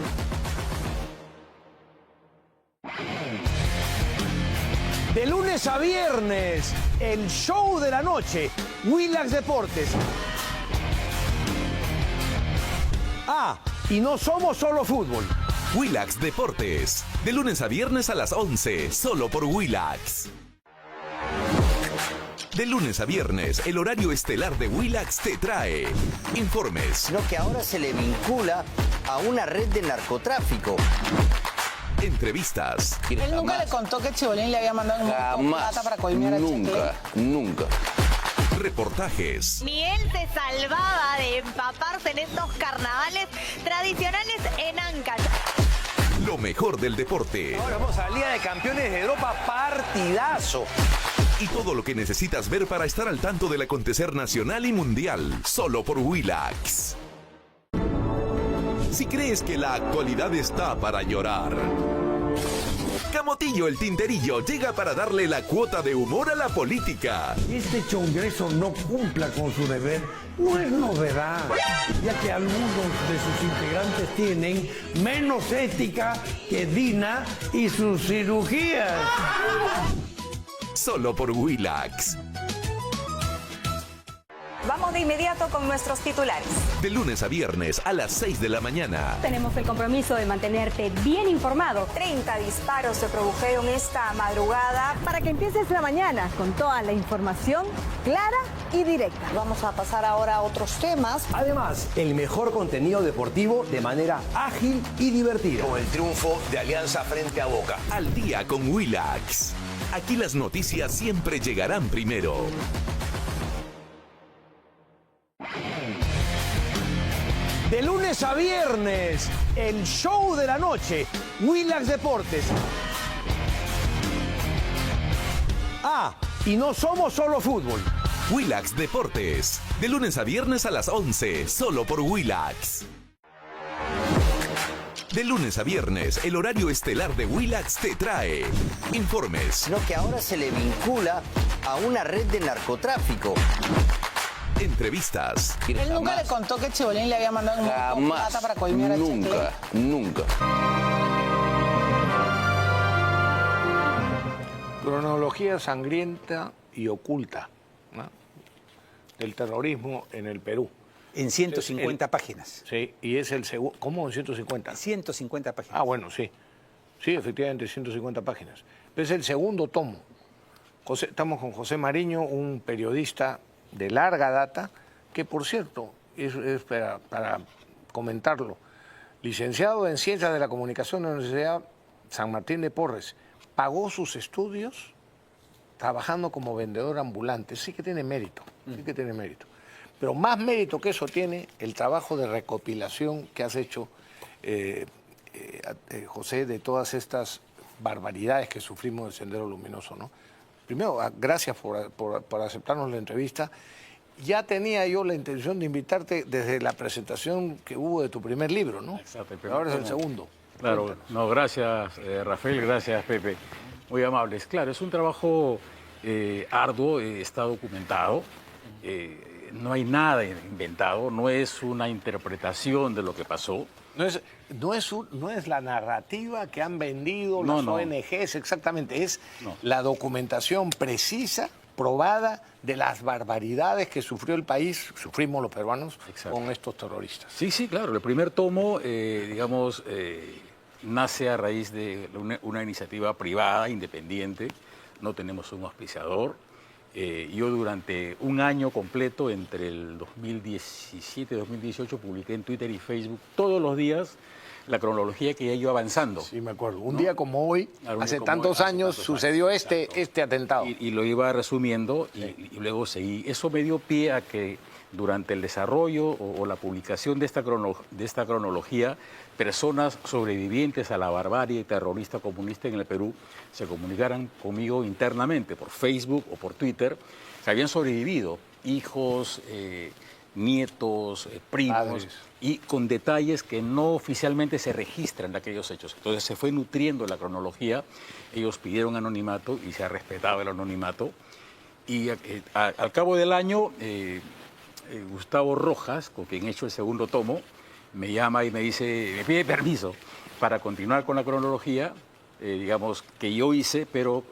Speaker 5: De lunes a viernes, el show de la noche, Willax Deportes. Y no somos solo fútbol.
Speaker 2: Willax Deportes, de lunes a viernes a las 11, solo por Willax. De lunes a viernes, el horario estelar de Willax te trae informes.
Speaker 1: Lo que ahora se le vincula a una red de narcotráfico.
Speaker 2: Entrevistas.
Speaker 3: Él nunca le contó que Chibolín le había mandado un montón de plata para coimear a Cheque.
Speaker 2: Nunca. Reportajes.
Speaker 4: Ni él se salvaba de empaparse en estos carnavales tradicionales en Ancash.
Speaker 2: Lo mejor del deporte.
Speaker 5: Ahora vamos a la Liga de Campeones de Europa, partidazo.
Speaker 2: Y todo lo que necesitas ver para estar al tanto del acontecer nacional y mundial, solo por Willax. Si crees que la actualidad está para llorar, Camotillo el Tinterillo llega para darle la cuota de humor a la política.
Speaker 6: Este Congreso no cumpla con su deber no es novedad, ya que algunos de sus integrantes tienen menos ética que Dina y sus cirugías.
Speaker 2: Solo por Willax.
Speaker 7: Vamos de inmediato con nuestros titulares.
Speaker 2: De lunes a viernes a las 6 de la mañana.
Speaker 8: Tenemos el compromiso de mantenerte bien informado.
Speaker 7: 30 disparos se produjeron esta madrugada.
Speaker 8: Para que empieces la mañana con toda la información clara y directa.
Speaker 3: Vamos a pasar ahora a otros temas.
Speaker 5: Además, el mejor contenido deportivo de manera ágil y divertida. Con el triunfo de Alianza frente a Boca.
Speaker 2: Al día con Willax. Aquí las noticias siempre llegarán primero.
Speaker 5: De lunes a viernes, el show de la noche, Willax Deportes. Y no somos solo fútbol.
Speaker 2: Willax Deportes, de lunes a viernes a las 11, solo por Willax. De lunes a viernes, el horario estelar de Willax te trae informes.
Speaker 1: Lo que ahora se le vincula a una red de narcotráfico.
Speaker 2: Entrevistas.
Speaker 3: Él nunca le contó que Chibolín le había mandado un montón de plata para coimear a Cheque.
Speaker 13: Nunca.
Speaker 9: Cronología sangrienta y oculta, ¿no?, del terrorismo en el Perú.
Speaker 10: En 150 páginas.
Speaker 9: Sí, y es el segundo... ¿Cómo en 150?
Speaker 10: 150 páginas.
Speaker 9: Bueno, sí. Sí, efectivamente, 150 páginas. Pero es el segundo tomo. Estamos con José Mariño, un periodista de larga data, que por cierto, es para comentarlo, licenciado en Ciencias de la Comunicación de la Universidad San Martín de Porres, pagó sus estudios trabajando como vendedor ambulante. Sí que tiene mérito, Pero más mérito que eso tiene el trabajo de recopilación que has hecho José, de todas estas barbaridades que sufrimos en Sendero Luminoso, ¿no? Primero, gracias por aceptarnos la entrevista. Ya tenía yo la intención de invitarte desde la presentación que hubo de tu primer libro, ¿no?
Speaker 21: Exacto.
Speaker 9: Pero ahora es el segundo.
Speaker 21: Claro,
Speaker 9: Cuéntanos.
Speaker 21: no, gracias Rafael, gracias Pepe, muy amables. Claro, es un trabajo arduo, está documentado, no hay nada inventado, no es una interpretación de lo que pasó.
Speaker 9: No es la narrativa que han vendido
Speaker 21: No,
Speaker 9: las
Speaker 21: no.
Speaker 9: ONGs, exactamente, es la documentación precisa, probada, de las barbaridades que sufrió el país, sufrimos los peruanos, con estos terroristas.
Speaker 21: Sí, sí, claro, el primer tomo, digamos, nace a raíz de una iniciativa privada, independiente, no tenemos un auspiciador. Yo durante un año completo, entre el 2017 y 2018, publiqué en Twitter y Facebook todos los días la cronología que he ido avanzando.
Speaker 9: Sí, me acuerdo. Un día como hoy, hace tantos años, sucedió este atentado.
Speaker 21: Y lo iba resumiendo y luego seguí. Eso me dio pie a que durante el desarrollo o la publicación de esta cronología, personas sobrevivientes a la barbarie terrorista comunista en el Perú se comunicaran conmigo internamente por Facebook o por Twitter, que habían sobrevivido, hijos, nietos, primos,
Speaker 9: Padres.
Speaker 21: y con detalles que no oficialmente se registran de aquellos hechos. Entonces se fue nutriendo la cronología, ellos pidieron anonimato y se ha respetado el anonimato. Y al cabo del año, Gustavo Rojas, con quien he hecho el segundo tomo, me llama y me dice, me pide permiso para continuar con la cronología, digamos, que yo hice, pero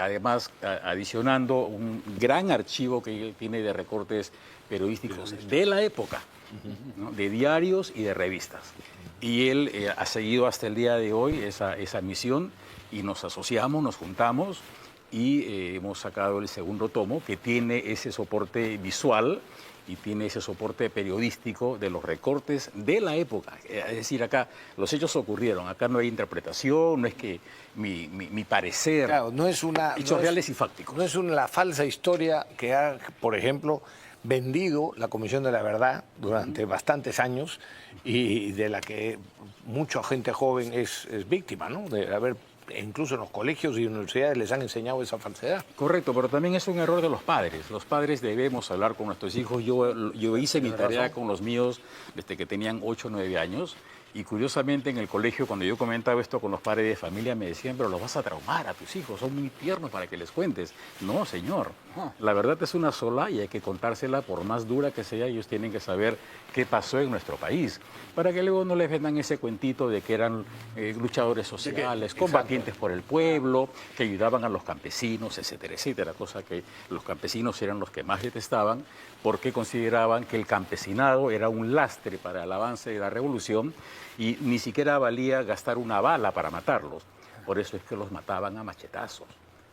Speaker 21: además adicionando un gran archivo que tiene de recortes periodísticos de la época, ¿no? De diarios y de revistas. Y él ha seguido hasta el día de hoy esa misión y nos asociamos, nos juntamos y hemos sacado el segundo tomo que tiene ese soporte visual y tiene ese soporte periodístico de los recortes de la época. Es decir, acá los hechos ocurrieron, acá no hay interpretación, no es que mi parecer,
Speaker 9: claro, no es
Speaker 21: hechos reales y fácticos.
Speaker 9: No es la falsa historia que ha, por ejemplo, vendido la Comisión de la Verdad durante bastantes años y de la que mucha gente joven es víctima, ¿no? De haber, incluso en los colegios y universidades les han enseñado esa falsedad.
Speaker 21: Correcto, pero también es un error de los padres. Los padres debemos hablar con nuestros hijos. Yo hice mi tarea con los míos desde que tenían 8 o 9 años. Y curiosamente en el colegio, cuando yo comentaba esto con los padres de familia, me decían, pero los vas a traumar a tus hijos, son muy tiernos para que les cuentes. No, señor. La verdad es una sola y hay que contársela, por más dura que sea, ellos tienen que saber qué pasó en nuestro país, para que luego no les vendan ese cuentito de que eran luchadores sociales, combatientes por el pueblo, que ayudaban a los campesinos, etcétera, etcétera, cosa que los campesinos eran los que más detestaban, porque consideraban que el campesinado era un lastre para el avance de la revolución y ni siquiera valía gastar una bala para matarlos. Por eso es que los mataban a machetazos,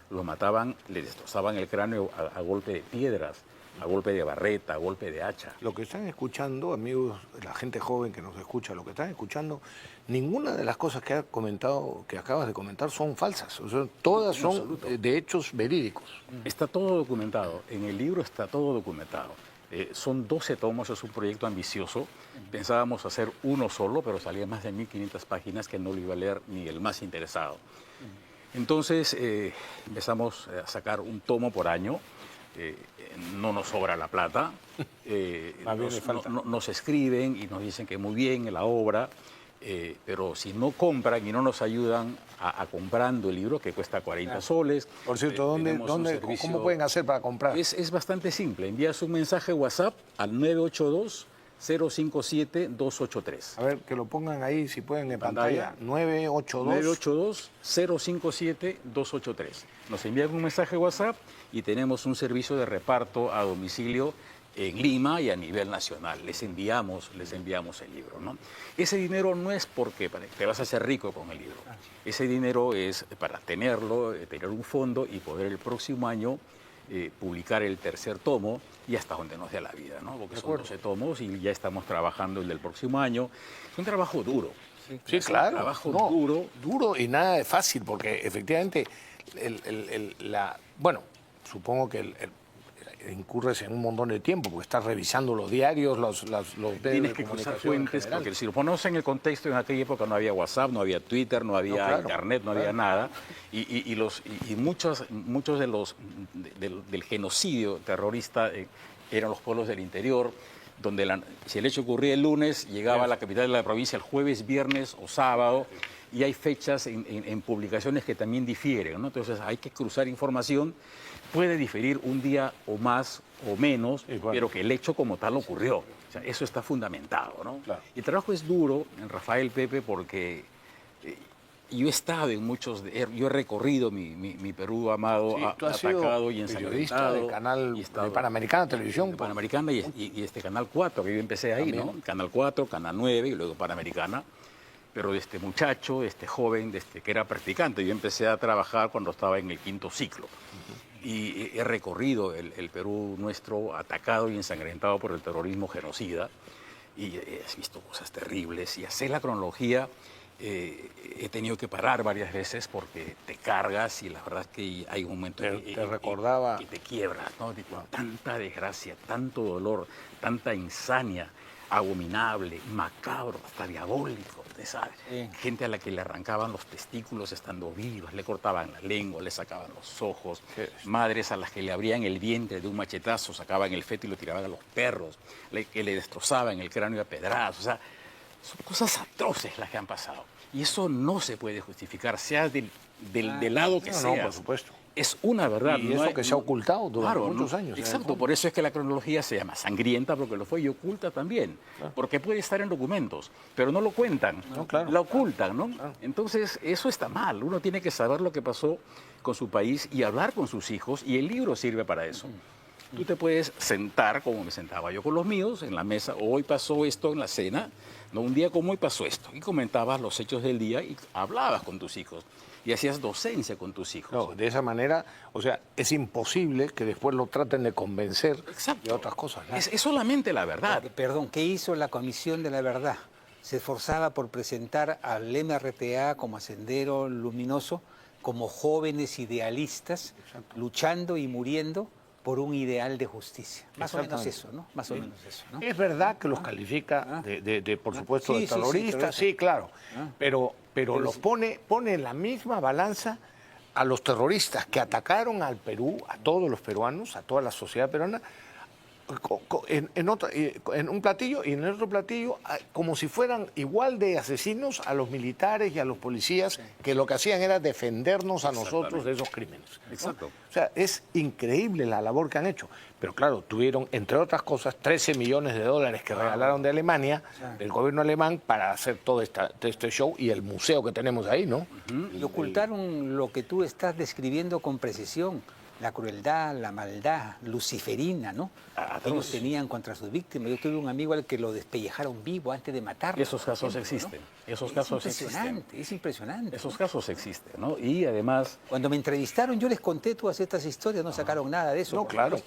Speaker 21: los mataban, les destrozaban el cráneo a golpe de piedras, a golpe de barreta, a golpe de hacha.
Speaker 9: Lo que están escuchando, amigos, la gente joven que nos escucha, lo que están escuchando, ninguna de las cosas que ha comentado, que acabas de comentar, son falsas. O sea, todas son de hechos verídicos.
Speaker 21: Está todo documentado. En el libro está todo documentado. Son 12 tomos, es un proyecto ambicioso. Pensábamos hacer uno solo, pero salía más de 1.500 páginas que no lo iba a leer ni el más interesado. Entonces empezamos a sacar un tomo por año. No nos sobra la plata. Nos escriben y nos dicen que muy bien la obra, pero si no compran y no nos ayudan a comprando el libro, que cuesta 40 soles.
Speaker 9: Por cierto, ¿cómo pueden hacer para comprar?
Speaker 21: Es bastante simple. Envías un mensaje WhatsApp al 982-057-283.
Speaker 9: A ver, que lo pongan ahí, si pueden, en pantalla.
Speaker 21: 982-057-283. Nos envían un mensaje WhatsApp y tenemos un servicio de reparto a domicilio en Lima y a nivel nacional. Les enviamos el libro, ¿no? Ese dinero no es porque te vas a hacer rico con el libro. Ese dinero es para tenerlo, tener un fondo y poder el próximo año publicar el tercer tomo y hasta donde nos dé la vida, ¿no? Porque son 12 tomos y ya estamos trabajando el del próximo año. Es un trabajo duro.
Speaker 9: Sí, claro.
Speaker 21: Un trabajo duro.
Speaker 9: Duro y nada de fácil, porque efectivamente, bueno, supongo que incurres en un montón de tiempo, porque estás revisando los diarios, los
Speaker 21: tienes que cruzar fuentes, porque si lo ponemos en el contexto, en aquella época no había WhatsApp, no había Twitter, no había Internet, no había nada, y muchos de los del genocidio terrorista eran los pueblos del interior, donde si el hecho ocurría el lunes, llegaba a la capital de la provincia el jueves, viernes o sábado, y hay fechas en publicaciones que también difieren, ¿no? Entonces hay que cruzar información, puede diferir un día o más o menos, pero que el hecho como tal ocurrió. O sea, eso está fundamentado, ¿no? Claro. El trabajo es duro en Rafael Pepe porque yo he estado en yo he recorrido mi Perú amado, atacado y ensangrentado.
Speaker 9: De canal de Panamericana Televisión.
Speaker 21: De Panamericana y este Canal 4, que yo empecé ahí, también, ¿no? Canal 4, Canal 9 y luego Panamericana. Pero de este muchacho, este joven, que era practicante, yo empecé a trabajar cuando estaba en el 5º ciclo. Y he recorrido el Perú nuestro atacado y ensangrentado por el terrorismo genocida. Y he visto cosas terribles. Y hacer la cronología, he tenido que parar varias veces porque te cargas y la verdad es que hay un momento que te quiebras, ¿no? Tanta desgracia, tanto dolor, tanta insania, abominable, macabro, hasta diabólico, ¿te sabes? Sí. Gente a la que le arrancaban los testículos estando vivos, le cortaban la lengua, le sacaban los ojos, madres a las que le abrían el vientre de un machetazo, sacaban el feto y lo tiraban a los perros, que le destrozaban el cráneo a pedrazos, o sea, son cosas atroces las que han pasado. Y eso no se puede justificar, sea del lado que sea.
Speaker 9: No, por supuesto.
Speaker 21: Es una verdad.
Speaker 9: Y eso que se ha ocultado durante muchos años.
Speaker 21: Exacto, por eso es que la cronología se llama sangrienta, porque lo fue, y oculta también. Porque puede estar en documentos, pero no lo cuentan, la ocultan, ¿no? Entonces, eso está mal. Uno tiene que saber lo que pasó con su país y hablar con sus hijos, y el libro sirve para eso. Tú te puedes sentar, como me sentaba yo con los míos, en la mesa, hoy pasó esto en la cena, ¿no? Un día como hoy pasó esto, y comentabas los hechos del día y hablabas con tus hijos. Y hacías docencia con tus hijos.
Speaker 9: No, de esa manera, o sea, es imposible que después lo traten de convencer de otras cosas, ¿no?
Speaker 21: Es solamente la verdad.
Speaker 10: Perdón, ¿qué hizo la Comisión de la Verdad? Se esforzaba por presentar al MRTA como a Sendero Luminoso, como jóvenes idealistas, luchando y muriendo por un ideal de justicia. Más o menos eso, ¿no? Más o menos eso, ¿no?
Speaker 9: Es verdad que los califica por supuesto, de terroristas, sí, claro, pero los pone en la misma balanza a los terroristas que atacaron al Perú, a todos los peruanos, a toda la sociedad peruana, en un platillo y en el otro platillo, como si fueran igual de asesinos a los militares y a los policías, que lo que hacían era defendernos a nosotros de esos crímenes, ¿no?
Speaker 21: Exacto.
Speaker 9: O sea, es increíble la labor que han hecho. Pero claro, tuvieron, entre otras cosas, 13 millones de dólares que regalaron de Alemania, del gobierno alemán, para hacer todo este show y el museo que tenemos ahí, ¿no?
Speaker 10: Y ocultaron lo que tú estás describiendo con precisión. La crueldad, la maldad luciferina, ¿no? Ellos tenían contra sus víctimas. Yo tuve un amigo al que lo despellejaron vivo antes de matarlo.
Speaker 21: Esos casos existen. ¿No? Esos casos existen.
Speaker 10: Es impresionante.
Speaker 21: Esos casos existen, ¿no? Y además...
Speaker 10: Cuando me entrevistaron yo les conté todas estas historias, no sacaron nada de eso.
Speaker 9: No, claro.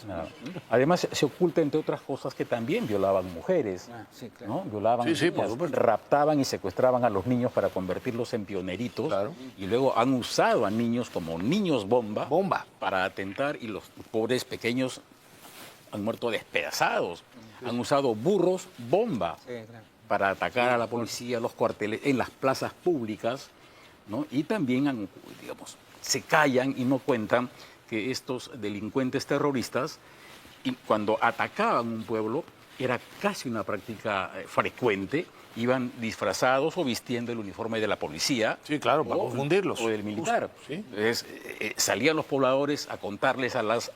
Speaker 21: Además se oculta, entre otras cosas, que también violaban mujeres,
Speaker 10: sí, claro.
Speaker 21: ¿no? Violaban niñas, raptaban y secuestraban a los niños para convertirlos en pioneritos, y luego han usado a niños como niños bomba. Para atentar, y los pobres pequeños han muerto despedazados. Han usado burros bomba para atacar a la policía, los cuarteles, en las plazas públicas, ¿no? Y también se callan y no cuentan que estos delincuentes terroristas, cuando atacaban un pueblo, era casi una práctica frecuente. Iban disfrazados o vistiendo el uniforme de la policía.
Speaker 9: Sí, claro, para confundirlos.
Speaker 21: O del militar.
Speaker 9: ¿Sí?
Speaker 21: Entonces, salían los pobladores a contarles a los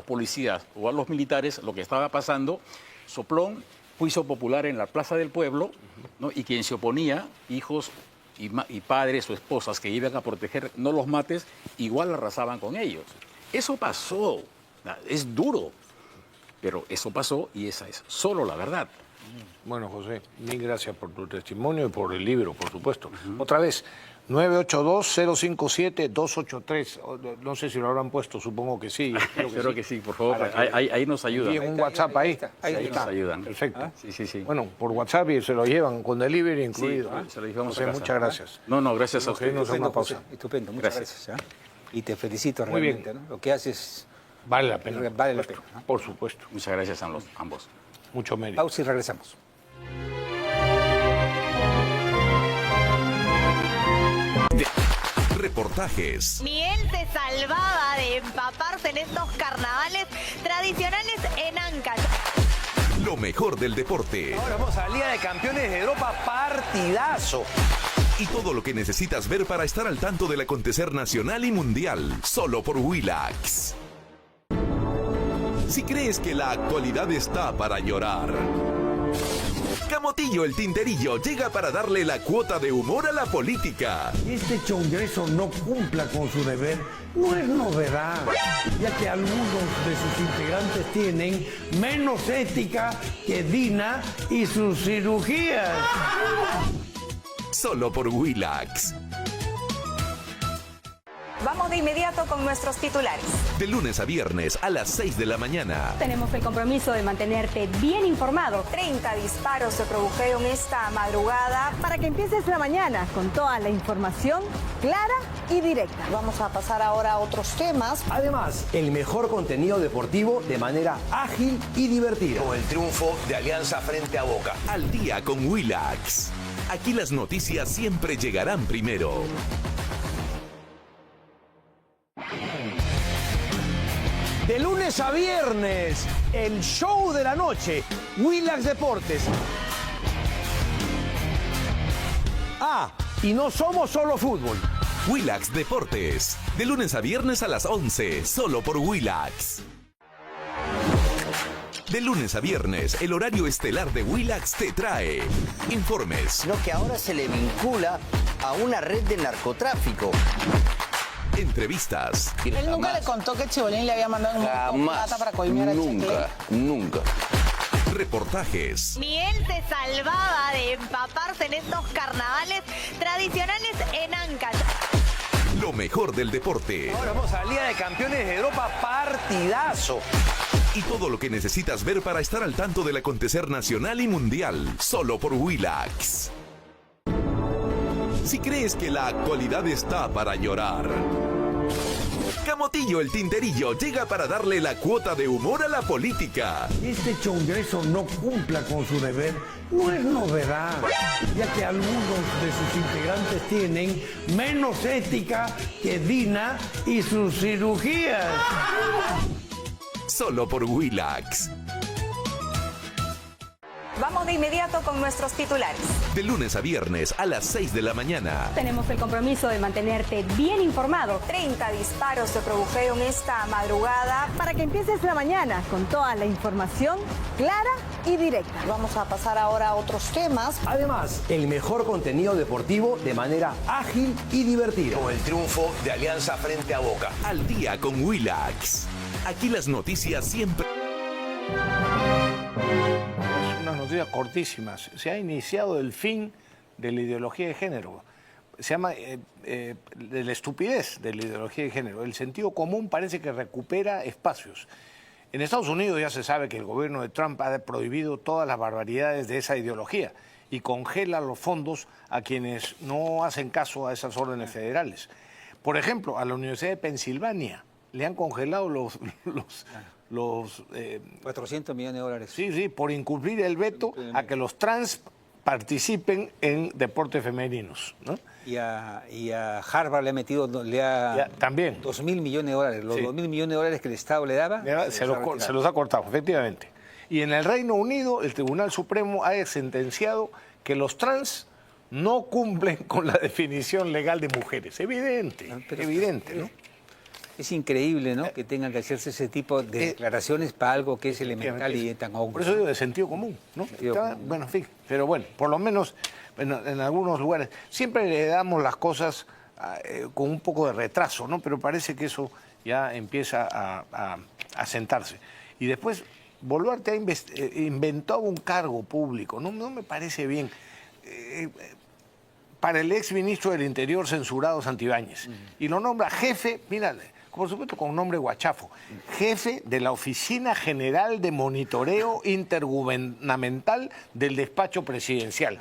Speaker 21: policías o a los militares lo que estaba pasando. Soplón, juicio popular en la plaza del pueblo, ¿no? Y quien se oponía, hijos y padres o esposas que iban a proteger, no los mates, igual arrasaban con ellos. Eso pasó. Es duro, pero eso pasó y esa es solo la verdad.
Speaker 9: Bueno, José, mil gracias por tu testimonio y por el libro, por supuesto. Otra vez, 982-057-283. No sé si lo habrán puesto, supongo que sí.
Speaker 21: Espero que sí, por favor. Ahí nos ayudan.
Speaker 9: Y en un WhatsApp ahí.
Speaker 21: Ahí nos ayudan.
Speaker 9: Perfecto.
Speaker 21: Sí.
Speaker 9: Bueno, por WhatsApp y se lo llevan con delivery incluido.
Speaker 21: Sí, se lo llevamos
Speaker 9: José, muchas gracias.
Speaker 21: No, gracias a usted.
Speaker 9: Nos una pausa.
Speaker 10: Estupendo, muchas gracias. Y te felicito realmente, ¿no? Lo que haces
Speaker 9: Vale la pena.
Speaker 10: Vale la pena, ¿no?
Speaker 9: Por supuesto.
Speaker 21: Muchas gracias a ambos.
Speaker 9: Mucho mérito.
Speaker 10: Pausa y regresamos.
Speaker 2: Reportajes.
Speaker 4: Ni él se salvaba de empaparse en estos carnavales tradicionales en Ancash.
Speaker 2: Lo mejor del deporte.
Speaker 5: Ahora vamos a la Liga de Campeones de Europa, partidazo.
Speaker 2: Y todo lo que necesitas ver para estar al tanto del acontecer nacional y mundial. Solo por Willax. Si crees que la actualidad está para llorar, Camotillo el Tinterillo llega para darle la cuota de humor a la política.
Speaker 6: Este Congreso no cumpla con su deber no es novedad, ya que algunos de sus integrantes tienen menos ética que Dina y sus cirugías.
Speaker 2: Solo por Willax.
Speaker 7: Vamos de inmediato con nuestros titulares.
Speaker 2: De lunes a viernes a las 6 de la mañana.
Speaker 8: Tenemos el compromiso de mantenerte bien informado
Speaker 7: 30 disparos se produjeron esta madrugada.
Speaker 8: para que empieces la mañana con toda la información clara y directa.
Speaker 3: Vamos a pasar ahora a otros temas.
Speaker 5: Además, el mejor contenido deportivo de manera ágil y divertida. Con el triunfo de Alianza frente a Boca.
Speaker 2: Al día con Willax. Aquí las noticias siempre llegarán primero.
Speaker 5: De lunes a viernes, el show de la noche, Willax Deportes. Ah, y no somos solo fútbol.
Speaker 2: Willax Deportes. De lunes a viernes a las 11, solo por Willax. De lunes a viernes, el horario estelar de Willax te trae informes.
Speaker 1: Lo que ahora se le vincula a una red de narcotráfico.
Speaker 2: Entrevistas.
Speaker 3: Él nunca le contó que Chibolín le había mandado un montón de plata para coimear a Checle.
Speaker 13: Nunca.
Speaker 2: Reportajes.
Speaker 4: Ni él se salvaba de empaparse en estos carnavales tradicionales en Ancash.
Speaker 2: Lo mejor del deporte.
Speaker 5: Ahora vamos a la Liga de Campeones de Europa, partidazo.
Speaker 2: Y todo lo que necesitas ver para estar al tanto del acontecer nacional y mundial. Solo por Willax. Si crees que la actualidad está para llorar, Camotillo el Tinterillo llega para darle la cuota de humor a la política.
Speaker 6: Este Congreso no cumpla con su deber no es novedad, ya que algunos de sus integrantes tienen menos ética que Dina y sus cirugías.
Speaker 2: Solo por Willax.
Speaker 7: Vamos de inmediato con nuestros titulares.
Speaker 2: De lunes a viernes a las 6 de la mañana.
Speaker 8: Tenemos el compromiso de mantenerte bien informado
Speaker 7: 30 disparos se produjeron esta madrugada.
Speaker 8: para que empieces la mañana con toda la información clara y directa.
Speaker 3: Vamos a pasar ahora a otros temas.
Speaker 5: Además, el mejor contenido deportivo de manera ágil y divertida. Con el triunfo de Alianza frente a Boca.
Speaker 2: Al día con Willax. Aquí las noticias siempre.
Speaker 9: Unas noticias cortísimas. Se ha iniciado el fin de la ideología de género. Se llama de la estupidez de la ideología de género. El sentido común parece que recupera espacios. En Estados Unidos ya se sabe que el gobierno de Trump ha prohibido todas las barbaridades de esa ideología y congela los fondos a quienes no hacen caso a esas órdenes federales. Por ejemplo, a la Universidad de Pensilvania le han congelado los
Speaker 10: 400 millones de dólares.
Speaker 9: Sí, por incumplir el veto a que los trans participen en deportes femeninos, ¿no?
Speaker 10: Y a Harvard le ha metido,
Speaker 9: también
Speaker 10: 2.000 millones de dólares. Los 2.000 millones de dólares que el Estado le daba,
Speaker 9: se los ha cortado, efectivamente. Y en el Reino Unido, el Tribunal Supremo ha sentenciado que los trans no cumplen con la definición legal de mujeres. Evidente, ¿no?
Speaker 10: Es increíble, ¿no? Que tengan que hacerse ese tipo de declaraciones para algo que es elemental y tan obvio.
Speaker 9: Por eso digo de sentido común, ¿no? Bueno, en fin, pero bueno, por lo menos en algunos lugares siempre le damos las cosas con un poco de retraso, ¿no? Pero parece que eso ya empieza a sentarse. Y después, Boluarte ha inventado un cargo público, no me parece bien. Para el ex ministro del Interior censurado Santibáñez. Y lo nombra jefe, mira, por supuesto con nombre guachafo, jefe de la Oficina General de Monitoreo Intergubernamental del Despacho Presidencial.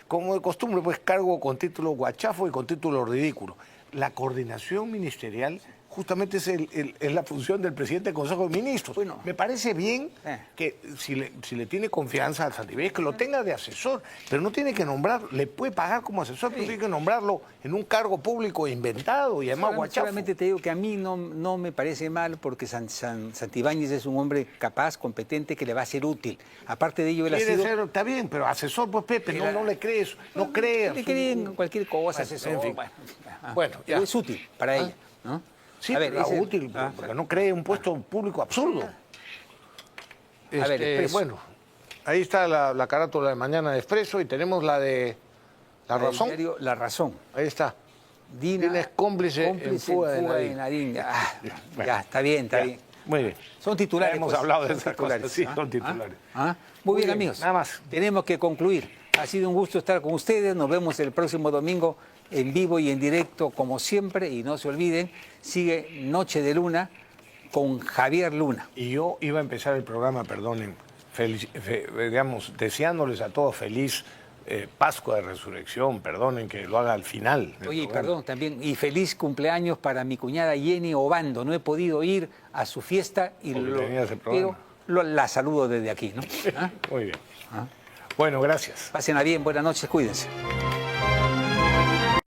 Speaker 9: Como de costumbre, pues cargo con título guachafo y con título ridículo. La coordinación ministerial justamente es la función del presidente del Consejo de Ministros. Bueno, me parece bien que si le tiene confianza al Santibáñez, que lo tenga de asesor, pero no tiene que nombrar, le puede pagar como asesor, pero tiene que nombrarlo en un cargo público inventado y además guachafo.
Speaker 10: Solamente te digo que a mí no me parece mal porque Santibáñez es un hombre capaz, competente, que le va a ser útil. Aparte de ello, él ha sido...
Speaker 9: Está bien, pero asesor, pues Pepe, no le crees, no creas.
Speaker 10: Le creen cualquier cosa, asesor.
Speaker 9: En fin.
Speaker 10: Bueno, es útil para ella, ¿no?
Speaker 9: Sí, a ver, pero útil, porque no cree un puesto público absurdo. Bueno, ahí está la carátula de mañana de Expreso y tenemos la de La Razón.
Speaker 10: Diario La Razón.
Speaker 9: Ahí está. Dina es cómplice en fuga de Nadine.
Speaker 10: Ya, está bien, está bien.
Speaker 9: Muy bien.
Speaker 10: Son titulares.
Speaker 9: Hemos hablado de esas cosas, sí, son titulares.
Speaker 10: Muy bien, amigos.
Speaker 9: Nada más.
Speaker 10: Tenemos que concluir. Ha sido un gusto estar con ustedes. Nos vemos el próximo domingo en vivo y en directo, como siempre. Y no se olviden, sigue Noche de Luna con Javier Luna.
Speaker 9: Y yo iba a empezar el programa, perdonen, digamos, deseándoles a todos feliz Pascua de Resurrección, perdonen que lo haga al final.
Speaker 10: Oye, perdón, también, y feliz cumpleaños para mi cuñada Jenny Obando. No he podido ir a su fiesta, pero la saludo desde aquí, ¿no?
Speaker 9: Muy bien. Bueno, gracias.
Speaker 10: Pásenla bien, buenas noches, cuídense.